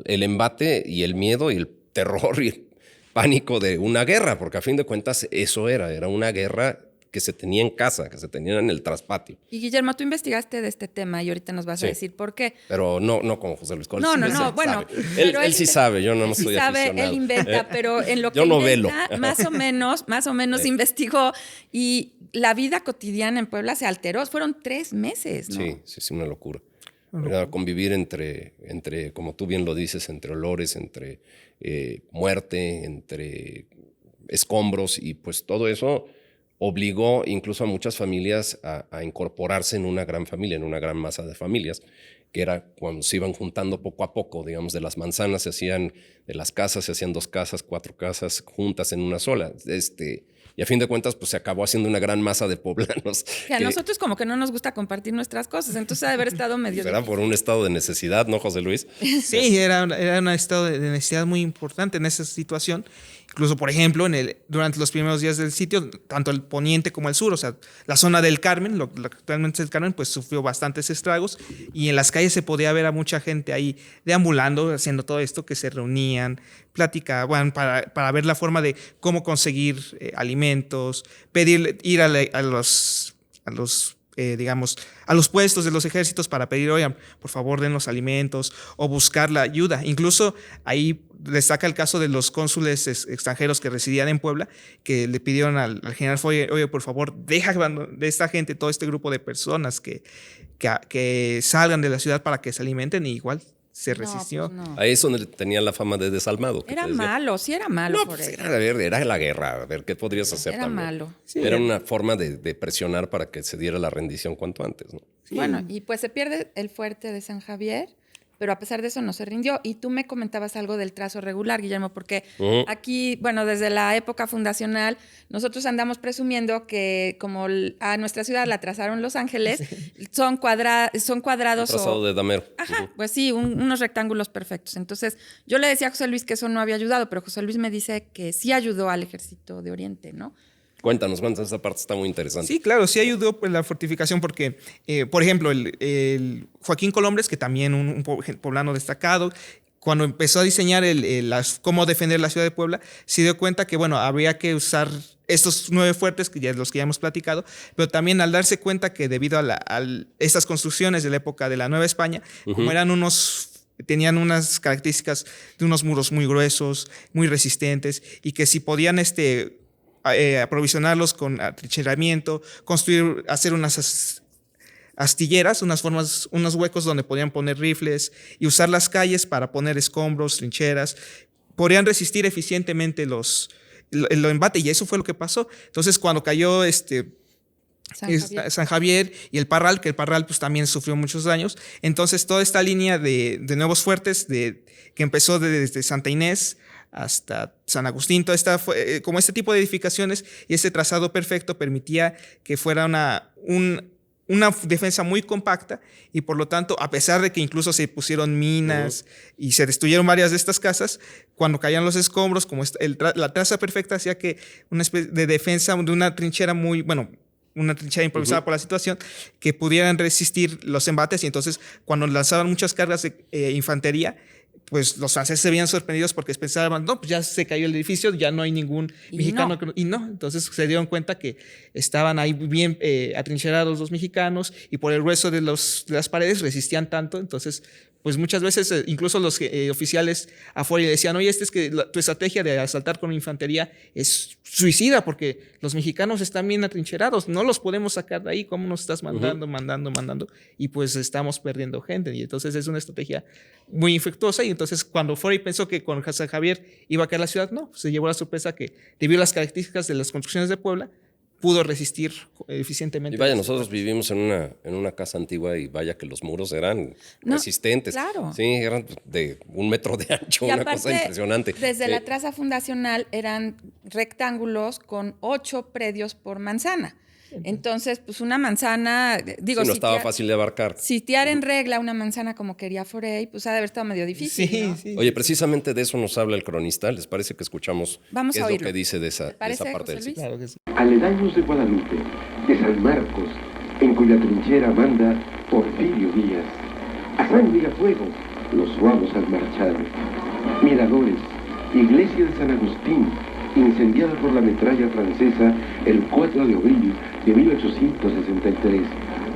el embate y el miedo y el terror y el pánico de una guerra, porque a fin de cuentas eso era una guerra que se tenía en casa, que se tenía en el traspatio. Y Guillermo, tú investigaste de este tema y ahorita nos vas a decir por qué. Pero no como José Luis Col. No, bueno. Él sí sabe, yo no soy aficionado. Él inventa, pero en lo que yo no inventa, más o menos investigó, y la vida cotidiana en Puebla se alteró. Fueron 3 meses, ¿no? Sí, una locura. Era convivir entre, como tú bien lo dices, entre olores, entre muerte, entre escombros, y pues todo eso obligó incluso a muchas familias a incorporarse en una gran familia, en una gran masa de familias, que era cuando se iban juntando poco a poco, digamos, de las manzanas de las casas se hacían 2 casas, 4 casas juntas en una sola. Y a fin de cuentas, pues se acabó haciendo una gran masa de poblanos. Que a nosotros como que no nos gusta compartir nuestras cosas, entonces ha de haber estado medio... Era por un estado de necesidad, ¿no, José Luis? Sí, era un estado de necesidad muy importante en esa situación. Incluso, por ejemplo, durante los primeros días del sitio, tanto el poniente como el sur, o sea, la zona del Carmen, lo que actualmente es el Carmen, pues sufrió bastantes estragos, y en las calles se podía ver a mucha gente ahí deambulando, haciendo todo esto, que se reunían, platicaban para ver la forma de cómo conseguir alimentos, ir a los digamos, a los puestos de los ejércitos para pedir, oigan, por favor, den los alimentos, o buscar la ayuda. Incluso ahí destaca el caso de los cónsules extranjeros que residían en Puebla, que le pidieron al general Foy, oye, por favor, deja de esta gente, todo este grupo de personas que salgan de la ciudad para que se alimenten, y igual se resistió. No, pues no. Ahí es donde tenía la fama de desalmado. Era malo, sí era malo. No, por pues él. era, a ver, era la guerra. A ver, ¿qué podrías hacer Era también? malo. Sí. Era una forma de presionar para que se diera la rendición cuanto antes, ¿no? Bueno, y pues se pierde el fuerte de San Javier, pero a pesar de eso no se rindió. Y tú me comentabas algo del trazo regular, Guillermo, porque aquí, bueno, desde la época fundacional, nosotros andamos presumiendo que como a nuestra ciudad la trazaron Los Ángeles, son cuadrados Trazado de damero. Ajá, pues sí, unos rectángulos perfectos. Entonces, yo le decía a José Luis que eso no había ayudado, pero José Luis me dice que sí ayudó al Ejército de Oriente, ¿no? Cuéntanos, esa parte está muy interesante. Sí, claro, sí ayudó pues, la fortificación porque, por ejemplo, el Joaquín Colombres, que también un poblano destacado, cuando empezó a diseñar cómo defender la ciudad de Puebla, se dio cuenta que, bueno, habría que usar estos 9 fuertes, que ya los que ya hemos platicado, pero también al darse cuenta que debido a estas construcciones de la época de la Nueva España, como tenían unas características de unos muros muy gruesos, muy resistentes, y que si podían aprovisionarlos con atrincheramiento, hacer unas astilleras, unos huecos donde podían poner rifles y usar las calles para poner escombros, trincheras, podrían resistir eficientemente el embate, y eso fue lo que pasó. Entonces, cuando cayó San Javier y el Parral, que el Parral pues, también sufrió muchos daños, entonces toda esta línea de nuevos fuertes que empezó desde Santa Inés hasta San Agustín, como este tipo de edificaciones y ese trazado perfecto permitía que fuera una defensa muy compacta, y por lo tanto, a pesar de que incluso se pusieron minas y se destruyeron varias de estas casas, cuando caían los escombros, como la traza perfecta hacía que una especie de defensa de una trinchera una trinchera improvisada por la situación, que pudieran resistir los embates, y entonces cuando lanzaban muchas cargas de infantería, pues los franceses se veían sorprendidos porque pensaban, no, pues ya se cayó el edificio, ya no hay ningún mexicano. Entonces se dieron cuenta que estaban ahí bien atrincherados los mexicanos, y por el grueso de las paredes resistían tanto. Entonces, pues muchas veces incluso los oficiales afuera decían, oye, es que tu estrategia de asaltar con infantería es suicida porque los mexicanos están bien atrincherados, no los podemos sacar de ahí, ¿cómo nos estás mandando? Y pues estamos perdiendo gente. Y entonces es una estrategia muy infructuosa. Y entonces cuando Forey pensó que con San Javier iba a caer la ciudad, no, se llevó la sorpresa que debido a las características de las construcciones de Puebla, pudo resistir eficientemente. Y vaya, nosotros vivimos en una casa antigua, y vaya que los muros eran resistentes. Claro. Sí, eran de 1 metro de ancho, Y una aparte, cosa impresionante. Desde la traza fundacional eran rectángulos con 8 predios por manzana. Entonces, pues una manzana, digo, sí, no estaba fácil de abarcar. Sitiar en regla una manzana como quería Forey, pues ha de haber estado medio difícil, Sí, ¿no? sí. Oye, precisamente de eso nos habla el cronista. ¿Les parece que escuchamos Vamos qué a es lo oírlo. que dice de esa parece, parte del José Luis? sitio? Claro que sí. Aledaños de Guadalupe, de San Marcos, en cuya trinchera manda Porfirio Díaz. A sangre y a fuego los vamos al marchar. Miradores, iglesia de San Agustín, incendiada por la metralla francesa el 4 de abril de 1863.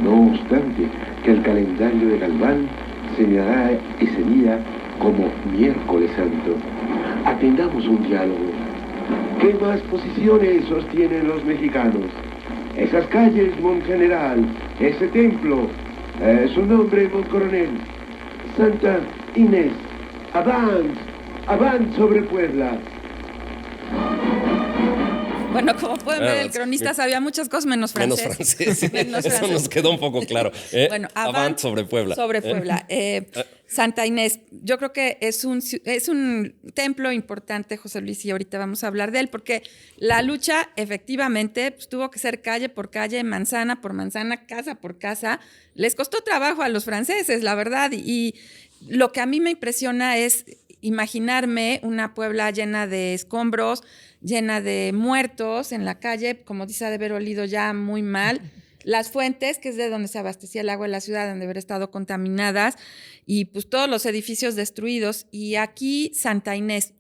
No obstante, que el calendario de Galván señalará ese día como miércoles santo. Atendamos un diálogo. ¿Qué más posiciones sostienen los mexicanos? Esas calles, Mongeneral, ese templo, su nombre, Montcoronel, Santa Inés, avant sobre Puebla. Bueno, como pueden ver, el cronista sabía muchas cosas menos francés. Menos francés. Menos Eso francés. nos quedó un poco claro. Bueno, Avant sobre Puebla. Sobre Puebla. Santa Inés, yo creo que es un templo importante, José Luis, y ahorita vamos a hablar de él, porque la lucha efectivamente pues, tuvo que ser calle por calle, manzana por manzana, casa por casa. Les costó trabajo a los franceses, la verdad, y lo que a mí me impresiona es imaginarme una Puebla llena de escombros, llena de muertos en la calle, como dice, ha de haber olido ya muy mal. Las fuentes, que es de donde se abastecía el agua de la ciudad, han de haber estado contaminadas, y pues todos los edificios destruidos. Y aquí Santa Inés.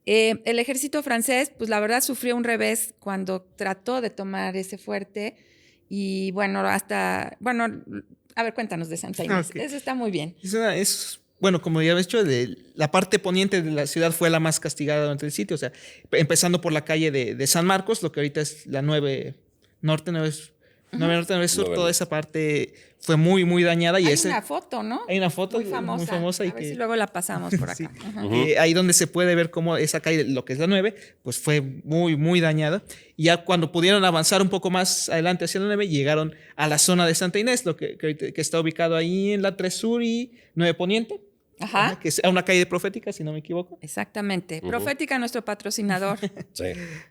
El ejército francés, pues la verdad sufrió un revés cuando trató de tomar ese fuerte. Y bueno, a ver, cuéntanos de Santa Inés. Okay. Eso está muy bien. Bueno, como ya habéis dicho, la parte poniente de la ciudad fue la más castigada durante el sitio, o sea, empezando por la calle de San Marcos, lo que ahorita es la 9 Norte, 9 Sur, 9 toda esa parte fue muy, muy dañada. Y Hay una foto, ¿no? Hay una foto muy famosa. y a ver si luego la pasamos por acá. Sí. Ajá. Ahí donde se puede ver cómo esa calle, lo que es la 9, pues fue muy, muy dañada. Y ya cuando pudieron avanzar un poco más adelante hacia la 9, llegaron a la zona de Santa Inés, que está ubicado ahí en la 3 Sur y 9 Poniente. Ajá. Que es una calle profética, si no me equivoco. Exactamente. Profética, nuestro patrocinador. Sí.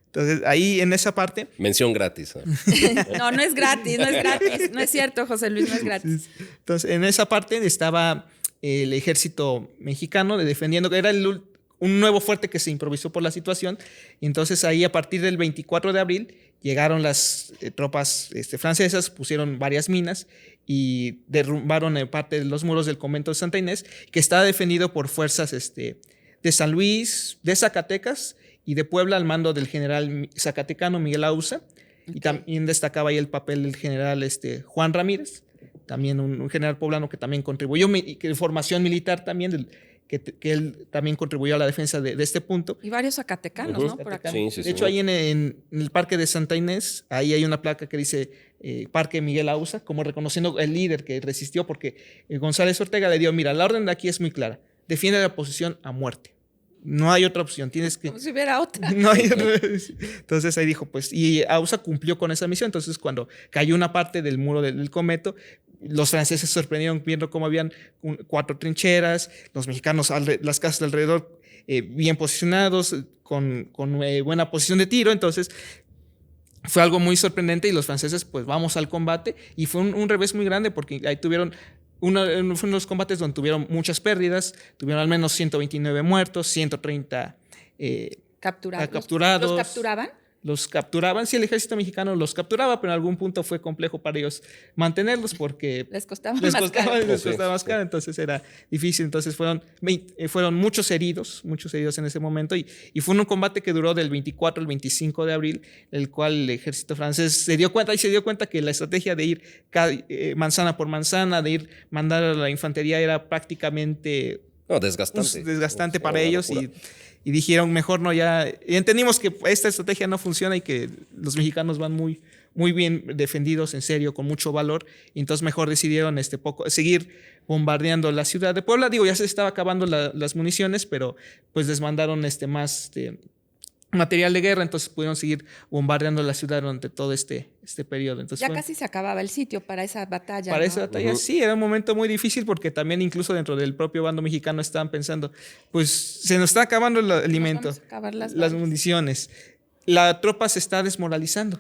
Entonces, ahí en esa parte. Mención gratis. No, no es gratis, no es gratis. No es cierto, José Luis, no es gratis. Entonces, en esa parte estaba el ejército mexicano defendiendo, que era un nuevo fuerte que se improvisó por la situación. Y entonces, ahí a partir del 24 de abril llegaron las tropas francesas, pusieron varias minas y derrumbaron parte de los muros del convento de Santa Inés, que estaba defendido por fuerzas de San Luis, de Zacatecas y de Puebla al mando del general zacatecano Miguel Auza. Okay. Y también destacaba ahí el papel del general Juan Ramírez, también un general poblano que también contribuyó, que formación militar también, que él también contribuyó a la defensa de este punto. Y varios zacatecanos, ¿no? Por acá. Sí, sí, de hecho, ahí en el parque de Santa Inés, ahí hay una placa que dice Parque Miguel Auza, como reconociendo el líder que resistió, porque González Ortega le dio, mira, la orden de aquí es muy clara, defiende la posición a muerte. No hay otra opción, tienes que... Como si hubiera otra. No hay otra. Entonces ahí dijo, pues, y Auza cumplió con esa misión. Entonces cuando cayó una parte del muro del convento, los franceses se sorprendieron viendo cómo habían 4 trincheras, los mexicanos, las casas de alrededor bien posicionados, con buena posición de tiro. Entonces fue algo muy sorprendente y los franceses, pues, vamos al combate. Y fue un revés muy grande porque ahí tuvieron... fue uno de los combates donde tuvieron muchas pérdidas, tuvieron al menos 129 muertos, 130 capturados. ¿Los capturaban? Los capturaban, sí, el ejército mexicano los capturaba, pero en algún punto fue complejo para ellos mantenerlos porque les costaba más caro. Entonces era difícil. Entonces fueron muchos heridos en ese momento y fue un combate que duró del 24 al 25 de abril, el cual el ejército francés se dio cuenta que la estrategia de ir manzana por manzana, de ir mandar a la infantería era prácticamente desgastante para ellos y dijeron, mejor no, ya entendimos que esta estrategia no funciona y que los mexicanos van muy, muy bien defendidos, en serio, con mucho valor, y entonces mejor decidieron seguir bombardeando la ciudad de Puebla. Digo, ya se estaba acabando las municiones, pero pues les mandaron más material de guerra, entonces pudieron seguir bombardeando la ciudad durante todo este periodo. Entonces, casi se acababa el sitio para esa batalla. Para esa batalla, sí, era un momento muy difícil porque también incluso dentro del propio bando mexicano estaban pensando, pues se nos está acabando el alimento, las municiones. La tropa se está desmoralizando,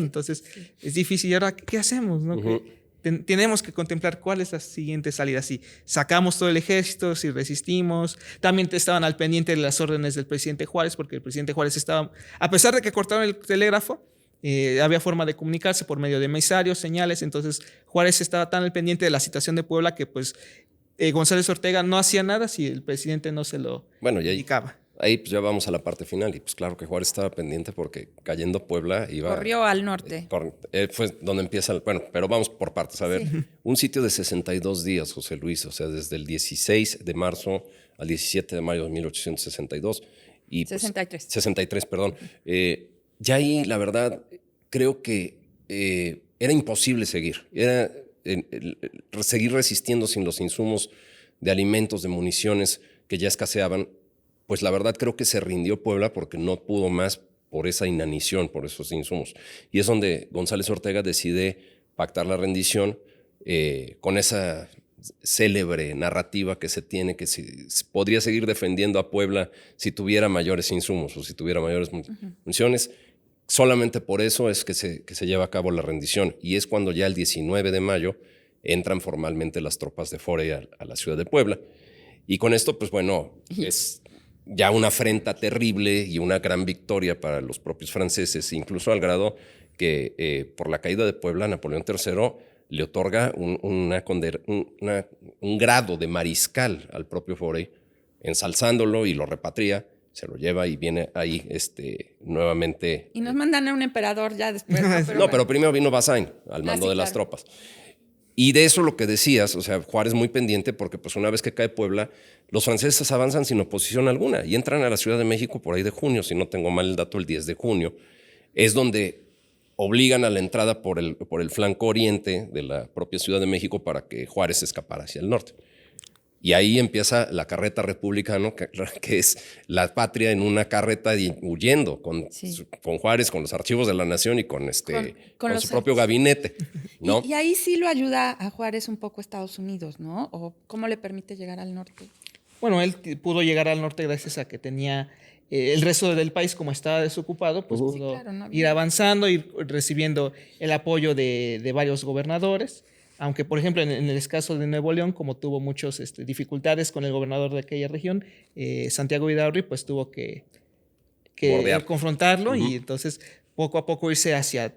entonces es difícil. ¿Y ahora qué hacemos? ¿No? Tenemos que contemplar cuál es la siguiente salida. Si sacamos todo el ejército, si resistimos. También estaban al pendiente de las órdenes del presidente Juárez, porque el presidente Juárez estaba, a pesar de que cortaron el telégrafo, había forma de comunicarse por medio de emisarios, señales. Entonces Juárez estaba tan al pendiente de la situación de Puebla que pues González Ortega no hacía nada si el presidente no se lo indicaba. Ahí pues ya vamos a la parte final y pues claro que Juárez estaba pendiente porque cayendo Puebla iba... Corrió al norte. Fue donde empieza... pero vamos por partes. A ver, un sitio de 62 días, José Luis, o sea, desde el 16 de marzo al 17 de mayo de 1862. Y, pues, 63, perdón. Ya ahí, la verdad, creo que era imposible seguir. Era seguir resistiendo sin los insumos de alimentos, de municiones que ya escaseaban. Pues la verdad creo que se rindió Puebla porque no pudo más por esa inanición, por esos insumos. Y es donde González Ortega decide pactar la rendición con esa célebre narrativa que se tiene, que se podría seguir defendiendo a Puebla si tuviera mayores insumos o si tuviera mayores municiones. Solamente por eso es que se lleva a cabo la rendición. Y es cuando ya el 19 de mayo entran formalmente las tropas de Forey a la ciudad de Puebla. Y con esto, pues bueno, es... ya una afrenta terrible y una gran victoria para los propios franceses, incluso al grado que por la caída de Puebla, Napoleón III le otorga un grado de mariscal al propio Forey, ensalzándolo y lo repatria, se lo lleva y viene ahí nuevamente. Y nos mandan a un emperador ya después. Pero primero vino Bazaine al mando de las tropas. Y de eso lo que decías, o sea, Juárez muy pendiente porque pues una vez que cae Puebla, los franceses avanzan sin oposición alguna y entran a la Ciudad de México por ahí de junio, si no tengo mal el dato, el 10 de junio. Es donde obligan a la entrada por el flanco oriente de la propia Ciudad de México para que Juárez escapara hacia el norte. Y ahí empieza la carreta republicana, que es la patria en una carreta huyendo con Juárez, con los archivos de la nación y con su propio gabinete, ¿no? Y ahí sí lo ayuda a Juárez un poco Estados Unidos, ¿no? ¿O cómo le permite llegar al norte? Bueno, él pudo llegar al norte gracias a que tenía el resto del país, como estaba desocupado, pues pudo ir avanzando, ir recibiendo el apoyo de varios gobernadores. Aunque, por ejemplo, en el caso de Nuevo León, como tuvo muchas dificultades con el gobernador de aquella región, Santiago Vidaurri, pues tuvo que confrontarlo y entonces poco a poco irse hacia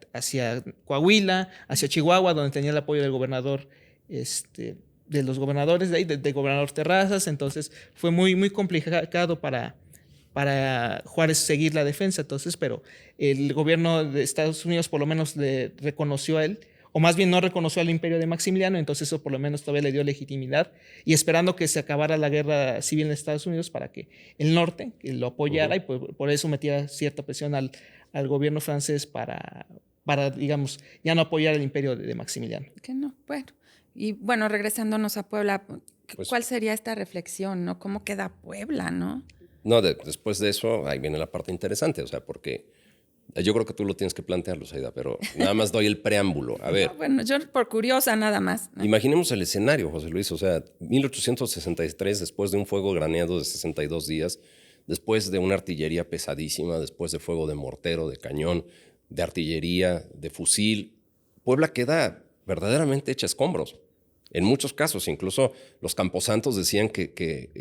Coahuila, hacia Chihuahua, donde tenía el apoyo del gobernador, de los gobernadores de ahí, del gobernador Terrazas. Entonces fue muy, muy complicado para Juárez seguir la defensa. Entonces, pero el gobierno de Estados Unidos por lo menos le reconoció a él, o más bien no reconoció al imperio de Maximiliano, entonces eso por lo menos todavía le dio legitimidad, y esperando que se acabara la guerra civil en Estados Unidos para que el norte lo apoyara, y por eso metía cierta presión al gobierno francés para, digamos, ya no apoyar el imperio de Maximiliano. Que no, bueno. Y bueno, regresándonos a Puebla, ¿cuál sería esta reflexión, no? ¿Cómo queda Puebla, no? No, después de eso, ahí viene la parte interesante, o sea, porque yo creo que tú lo tienes que plantear, Luzaida, pero nada más doy el preámbulo. A ver. No, bueno, yo por curiosa nada más, ¿no? Imaginemos el escenario, José Luis. O sea, 1863, después de un fuego graneado de 62 días, después de una artillería pesadísima, después de fuego de mortero, de cañón, de artillería, de fusil, Puebla queda verdaderamente hecha escombros. En muchos casos, incluso los camposantos decían que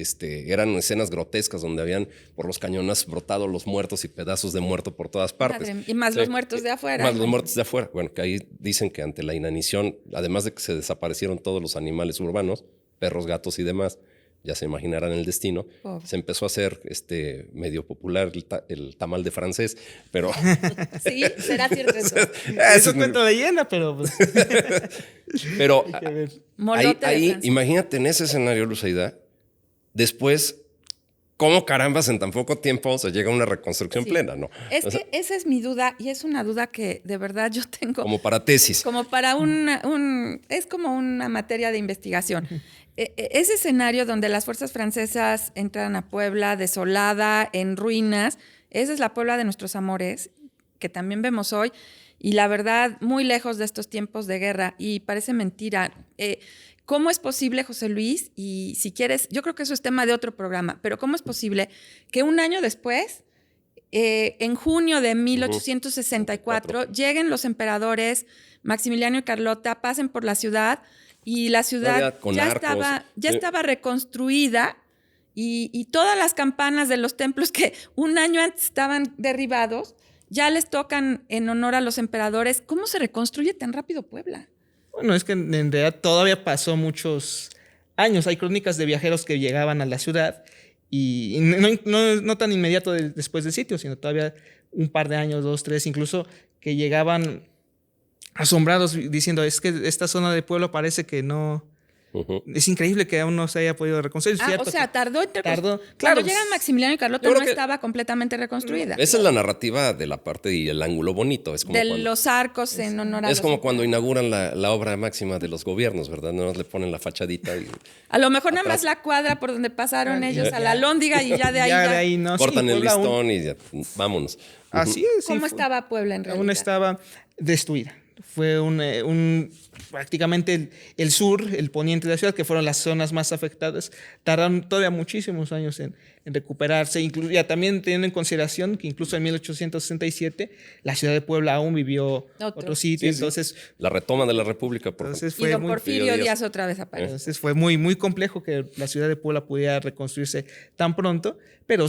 eran escenas grotescas donde habían por los cañones brotado los muertos y pedazos de muerto por todas partes. Madre, y más los muertos de afuera. Más los muertos de afuera. Bueno, que ahí dicen que ante la inanición, además de que se desaparecieron todos los animales urbanos, perros, gatos y demás, ya se imaginarán el destino. Pobre. Se empezó a hacer medio popular el tamal de francés, pero... Sí, será cierto eso. Eso es cuento de leyenda, pero... Pues... pero ahí imagínate en ese escenario, Luzaida, después, ¿cómo carambas en tan poco tiempo se llega a una reconstrucción plena, no? Es que esa es mi duda, y es una duda que de verdad yo tengo. Como para tesis. Como para es como una materia de investigación. Ese escenario donde las fuerzas francesas entran a Puebla desolada, en ruinas, esa es la Puebla de nuestros amores, que también vemos hoy, y la verdad, muy lejos de estos tiempos de guerra, y parece mentira. ¿Cómo es posible, José Luis? Y si quieres, yo creo que eso es tema de otro programa, pero ¿cómo es posible que un año después, en junio de 1864, lleguen los emperadores Maximiliano y Carlota, pasen por la ciudad, y la ciudad ya estaba reconstruida, y todas las campanas de los templos que un año antes estaban derribados, ya les tocan en honor a los emperadores? ¿Cómo se reconstruye tan rápido Puebla? Bueno, es que en realidad todavía pasó muchos años. Hay crónicas de viajeros que llegaban a la ciudad y no tan inmediato después del sitio, sino todavía un par de años, 2, 3, incluso que llegaban asombrados diciendo, es que esta zona de Puebla parece que no... Es increíble que aún no se haya podido reconstruir. O sea, tardó. Claro. Cuando llegan Maximiliano y Carlota no estaba completamente reconstruida. Esa es la narrativa de la parte y el ángulo bonito. Es como los arcos en honor a Es como cuando inauguran la obra máxima de los gobiernos, ¿verdad? No le ponen la fachadita. Y a lo mejor nada más la cuadra por donde pasaron ellos a la Alhóndiga, y ya de ahí no, cortan el listón y ya, vámonos. Así es. ¿Cómo estaba Puebla en realidad? Aún estaba destruida. Fue prácticamente el sur, el poniente de la ciudad, que fueron las zonas más afectadas. Tardaron todavía muchísimos años en recuperarse. Ya también teniendo en consideración que incluso en 1867 la ciudad de Puebla aún vivió otro sitio. Sí, entonces, la retoma de la República. Y don Porfirio Díaz otra vez apareció. Entonces fue muy, muy complejo que la ciudad de Puebla pudiera reconstruirse tan pronto, pero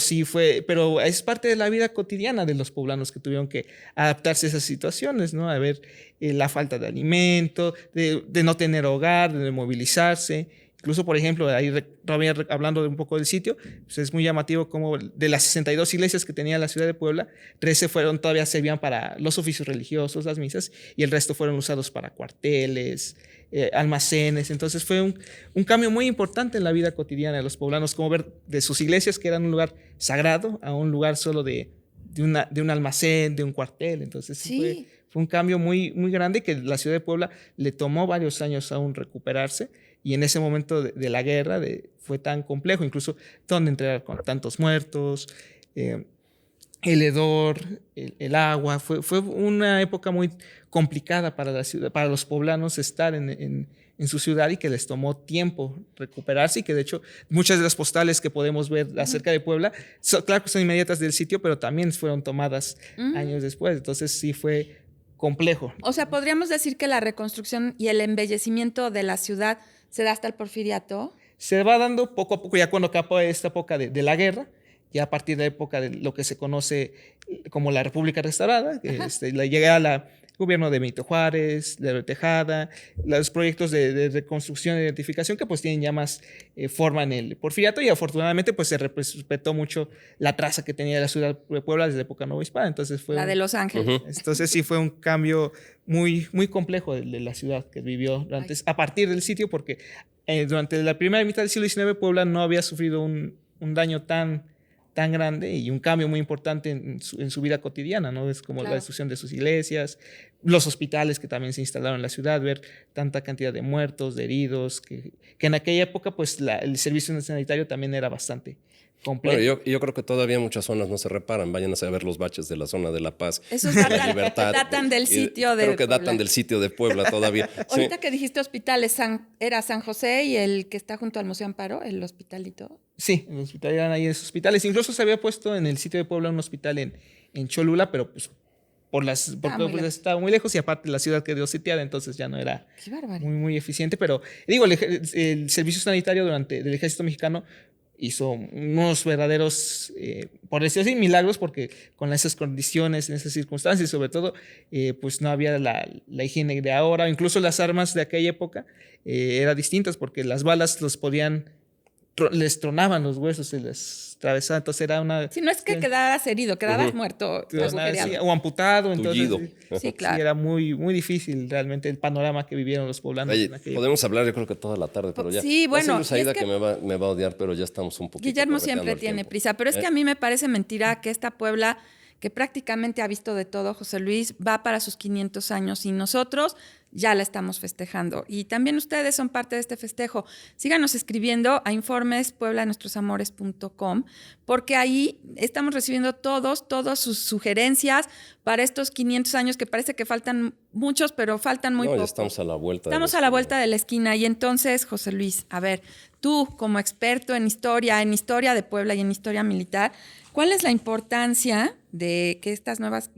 pero es parte de la vida cotidiana de los poblanos que tuvieron que adaptarse a esas situaciones, ¿no? A ver la falta de alimento, de no tener hogar, de movilizarse. Incluso, por ejemplo, ahí hablando un poco del sitio, pues es muy llamativo como de las 62 iglesias que tenía la ciudad de Puebla, 13 todavía servían para los oficios religiosos, las misas, y el resto fueron usados para cuarteles, almacenes. Entonces fue un cambio muy importante en la vida cotidiana de los poblanos, como ver de sus iglesias, que eran un lugar sagrado, a un lugar solo de un almacén, de un cuartel. Entonces Fue un cambio muy, muy grande que la ciudad de Puebla le tomó varios años aún recuperarse, y en ese momento de la guerra fue tan complejo, incluso dónde entregar con tantos muertos, el hedor, el agua. Fue una época muy complicada para la ciudad, para los poblanos estar en su ciudad, y que les tomó tiempo recuperarse, y que de hecho muchas de las postales que podemos ver acerca de Puebla, claro que son inmediatas del sitio, pero también fueron tomadas años después. Entonces sí fue complejo. O sea, podríamos decir que la reconstrucción y el embellecimiento de la ciudad se da hasta el Porfiriato. Se va dando poco a poco, ya cuando acabó esta época de la guerra, ya a partir de la época de lo que se conoce como la República Restaurada, la llegada al gobierno de Benito Juárez, de Tejada, los proyectos de reconstrucción e identificación que pues tienen ya más forma en el Porfiriato, y afortunadamente pues se respetó mucho la traza que tenía la ciudad de Puebla desde la época novohispana. Entonces fue La de Los Ángeles. Entonces sí fue un cambio muy, muy complejo de la ciudad que vivió a partir del sitio, porque durante la primera mitad del siglo XIX Puebla no había sufrido un daño tan grande y un cambio muy importante en su vida cotidiana, ¿no? Es como la destrucción de sus iglesias, los hospitales que también se instalaron en la ciudad, ver tanta cantidad de muertos, de heridos, que en aquella época pues el servicio sanitario también era bastante complejo. Bueno, yo creo que todavía muchas zonas no se reparan. Vayan a ver los baches de la zona de La Paz. Esos de la Libertad. datan del sitio de Creo que Puebla. datan del sitio de Puebla todavía. Ahorita que dijiste hospitales, era San José y el que está junto al Museo Amparo, el hospitalito. Sí, el hospital eran ahí esos hospitales. Incluso se había puesto en el sitio de Puebla un hospital en Cholula, pero pues porque estaba muy lejos, y aparte la ciudad quedó sitiada, entonces ya no era muy, muy eficiente. Pero digo, el servicio sanitario del ejército mexicano hizo unos verdaderos, por decirlo así, milagros, porque con esas condiciones, en esas circunstancias, sobre todo, pues no había la higiene de ahora. Incluso las armas de aquella época eran distintas, porque las balas les tronaban los huesos, se les atravesaba. Entonces era una... Si no es que quedaras herido, quedabas muerto. O amputado. Entonces, sí, claro. Sí, era muy, muy difícil realmente el panorama que vivieron los poblanos. Oye, podemos hablar yo creo que toda la tarde, pero ya. Sí, bueno. Lusaida que me va a odiar, pero ya estamos un poquito. Guillermo siempre tiene prisa, pero es que a mí me parece mentira que esta Puebla, que prácticamente ha visto de todo, José Luis, va para sus 500 años y nosotros ya la estamos festejando. Y también ustedes son parte de este festejo. Síganos escribiendo a informes.pueblanuestrosamores.com, porque ahí estamos recibiendo todas sus sugerencias para estos 500 años, que parece que faltan muchos, pero faltan muy pocos. Ya estamos a la vuelta. Estamos a la vuelta de la esquina. Y entonces, José Luis, a ver, tú como experto en historia de Puebla y en historia militar, ¿cuál es la importancia de que estas nuevas...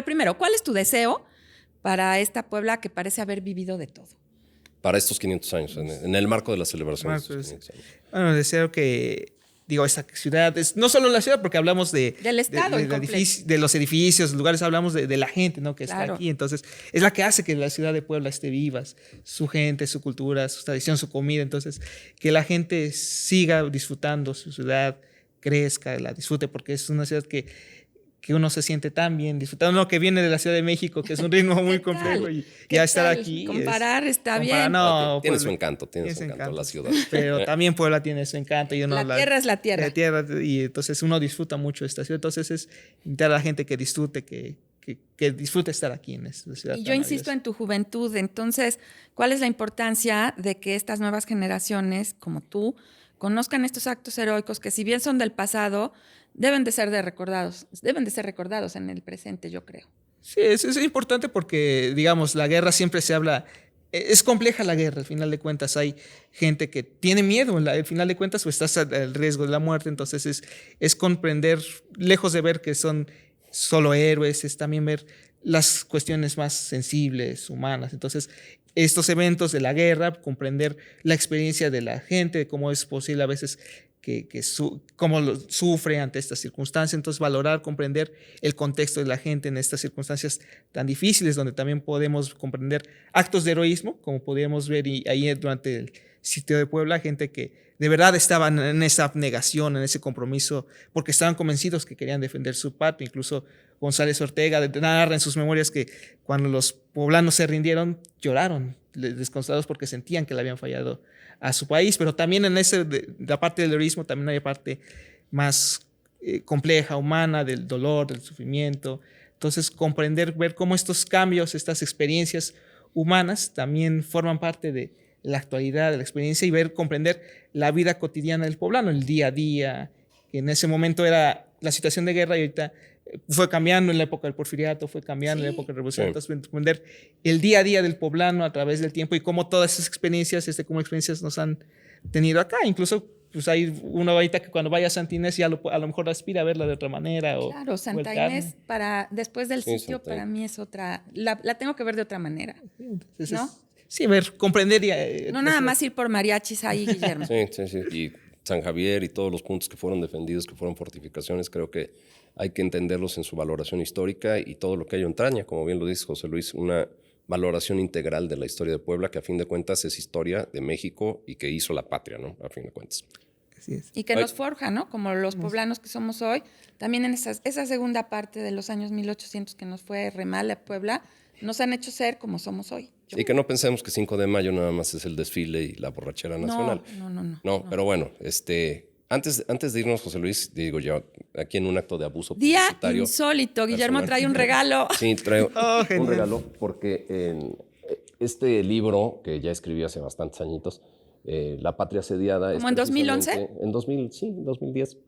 primero, ¿cuál es tu deseo para esta Puebla que parece haber vivido de todo? Para estos 500 años, en el marco de la celebración de estos 500 años. Bueno, deseo que, esta ciudad, no solo la ciudad, porque hablamos del Estado, de los edificios, lugares, hablamos de la gente, ¿no? Que está aquí. Entonces, es la que hace que la ciudad de Puebla esté viva, su gente, su cultura, su tradición, su comida. Entonces, que la gente siga disfrutando su ciudad, crezca, la disfrute, porque es una ciudad que uno se siente tan bien disfrutando, que viene de la Ciudad de México, que es un ritmo muy complejo, y ya estar aquí. Comparar está bien. No, tiene su encanto, la ciudad. Pero también Puebla tiene su encanto. La tierra es la tierra. La tierra, y entonces uno disfruta mucho de esta ciudad. Entonces es invitar a la gente que disfrute, que disfrute estar aquí en esta ciudad. Y yo insisto en tu juventud. Entonces, ¿cuál es la importancia de que estas nuevas generaciones, como tú, conozcan estos actos heroicos que, si bien son del pasado, deben de ser recordados en el presente, yo creo? Sí, es importante porque, digamos, la guerra siempre se habla... Es compleja la guerra, al final de cuentas. Hay gente que tiene miedo, al final de cuentas, o estás al riesgo de la muerte. Entonces es comprender, lejos de ver que son solo héroes, es también ver las cuestiones más sensibles, humanas. Entonces, estos eventos de la guerra, comprender la experiencia de la gente, cómo es posible a veces cómo lo sufre ante estas circunstancias. Entonces, valorar, comprender el contexto de la gente en estas circunstancias tan difíciles, donde también podemos comprender actos de heroísmo, como podíamos ver ahí durante el sitio de Puebla, gente que de verdad estaban en esa abnegación, en ese compromiso, porque estaban convencidos que querían defender su patria. Incluso González Ortega narra en sus memorias que cuando los poblanos se rindieron, lloraron, desconsolados, porque sentían que le habían fallado a su país. Pero también en la parte del heroísmo también hay parte más compleja, humana, del dolor, del sufrimiento, Entonces, comprender, ver cómo estos cambios, estas experiencias humanas también forman parte de la actualidad, de la experiencia, y comprender la vida cotidiana del poblano, el día a día, que en ese momento era la situación de guerra y ahorita fue cambiando en la época del porfiriato, fue cambiando en la época de la revolución. Entonces, entender el día a día del poblano a través del tiempo y cómo todas esas experiencias, como experiencias nos han tenido acá. Incluso pues hay uno ahorita que cuando vaya a Santa Inés ya a lo mejor aspira a verla de otra manera. Claro, Santa Inés después del sitio para mí es otra, la tengo que ver de otra manera. Entonces, ¿no? Sí, comprender. No nada más ir por mariachis ahí, Guillermo. Sí. Y San Javier y todos los puntos que fueron defendidos, que fueron fortificaciones, creo que hay que entenderlos en su valoración histórica y todo lo que ello entraña, como bien lo dice José Luis, una valoración integral de la historia de Puebla, que a fin de cuentas es historia de México y que hizo la patria, ¿no? A fin de cuentas. Así es. Y que nos forja, ¿no? Como los poblanos que somos hoy, también en esa segunda parte de los años 1800 que nos fue re mal a Puebla, nos han hecho ser como somos hoy. Y que no pensemos que 5 de mayo nada más es el desfile y la borrachera nacional. No, pero bueno, antes de irnos, José Luis, digo yo, aquí en un acto de abuso Día publicitario insólito, Guillermo trae un regalo. Sí, traigo un regalo, porque en este libro, que ya escribí hace bastantes añitos, La Patria Asediada... ¿Como en 2011? En 2010.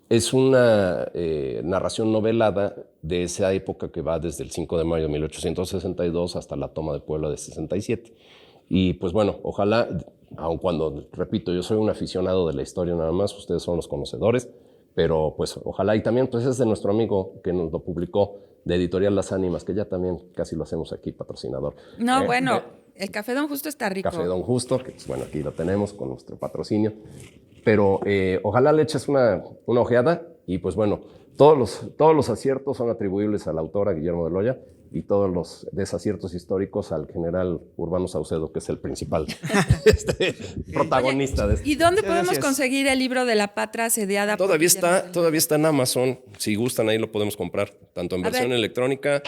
Es una narración novelada de esa época que va desde el 5 de mayo de 1862 hasta la toma de Puebla de 67. Y pues bueno, ojalá, aun cuando, repito, yo soy un aficionado de la historia nada más, ustedes son los conocedores, pero pues ojalá, y también pues es de nuestro amigo que nos lo publicó, de Editorial Las Ánimas, que ya también casi lo hacemos aquí, patrocinador. No, bueno, el Café Don Justo está rico. Café Don Justo, que pues, bueno, aquí lo tenemos con nuestro patrocinio. Pero ojalá le eches una ojeada y pues bueno, todos los aciertos son atribuibles al autor, a Guillermo de Loya, y todos los desaciertos históricos al general Urbano Saucedo, que es el principal protagonista. Oye, de esto. ¿Y dónde podemos conseguir el libro de La Patria Asediada? Todavía está en Amazon. Si gustan, ahí lo podemos comprar, tanto en versión electrónica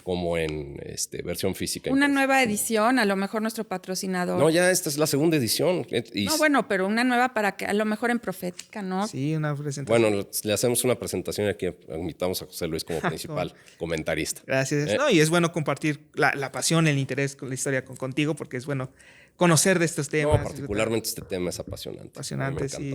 como en versión física. Una nueva edición, a lo mejor nuestro patrocinador. No, ya esta es la segunda edición. No, bueno, pero una nueva para que a lo mejor en Profética, ¿no? Sí, una presentación. Bueno, le hacemos una presentación y aquí invitamos a José Luis como principal comentarista. Gracias. No, y es bueno compartir la pasión, el interés con la historia contigo, porque es bueno conocer de estos temas. No, particularmente este tema es apasionante. Apasionante, sí.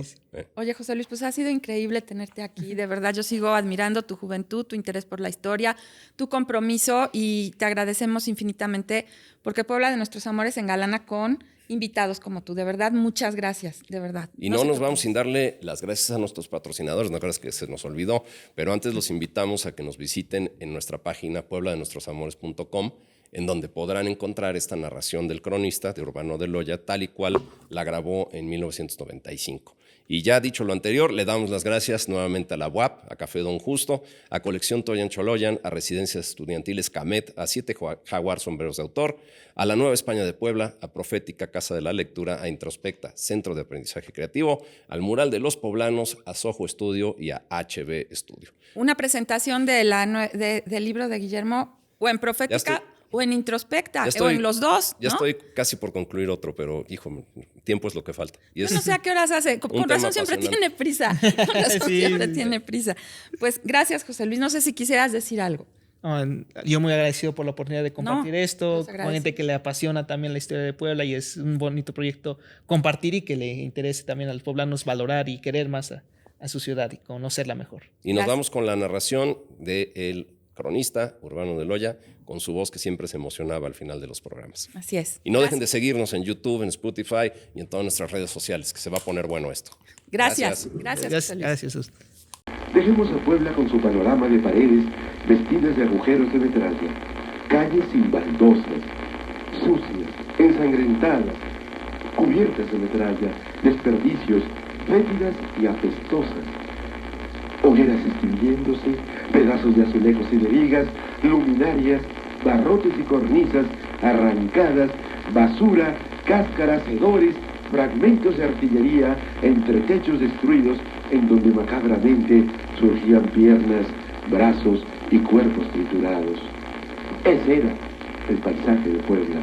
Oye, José Luis, pues ha sido increíble tenerte aquí. De verdad, yo sigo admirando tu juventud, tu interés por la historia, tu compromiso, y te agradecemos infinitamente porque Puebla de Nuestros Amores se engalana con invitados como tú. De verdad, muchas gracias, de verdad. Y no nos vamos sin darle las gracias a nuestros patrocinadores, no creas que se nos olvidó, pero antes los invitamos a que nos visiten en nuestra página puebladenuestrosamores.com, en donde podrán encontrar esta narración del cronista de Urbano de Loya, tal y cual la grabó en 1995. Y ya dicho lo anterior, le damos las gracias nuevamente a la UAP, a Café Don Justo, a Colección Toyan Choloyan, a Residencias Estudiantiles Camet, a 7 Jaguar Sombreros de Autor, a la Nueva España de Puebla, a Profética Casa de la Lectura, a Introspecta Centro de Aprendizaje Creativo, al Mural de los Poblanos, a Soho Estudio y a HB Estudio. Una presentación del libro de Guillermo, o en Profética o en Introspecta, o en los dos, ¿no? Ya estoy casi por concluir otro, pero, hijo, tiempo es lo que falta. Y yo no sé a qué horas hace. Con razón siempre tiene prisa. Con razón siempre tiene prisa. Pues gracias, José Luis. No sé si quisieras decir algo. Yo muy agradecido por la oportunidad de compartir esto con gente que le apasiona también la historia de Puebla, y es un bonito proyecto compartir y que le interese también a los poblanos valorar y querer más a su ciudad y conocerla mejor. Y nos vamos con la narración del cronista Urbano de Loya, con su voz que siempre se emocionaba al final de los programas. Así es. Y no dejen de seguirnos en YouTube, en Spotify y en todas nuestras redes sociales, que se va a poner bueno esto. Gracias. Gracias. Dejemos a Puebla con su panorama de paredes vestidas de agujeros de metralla, calles sin baldosas, sucias, ensangrentadas, cubiertas de metralla, desperdicios, fétidas y apestosas, hogueras extinguiéndose, pedazos de azulejos y de vigas, luminarias, barrotes y cornisas arrancadas, basura, cáscaras, hedores, fragmentos de artillería, entretechos destruidos en donde macabramente surgían piernas, brazos y cuerpos triturados. Ese era el paisaje de Puebla.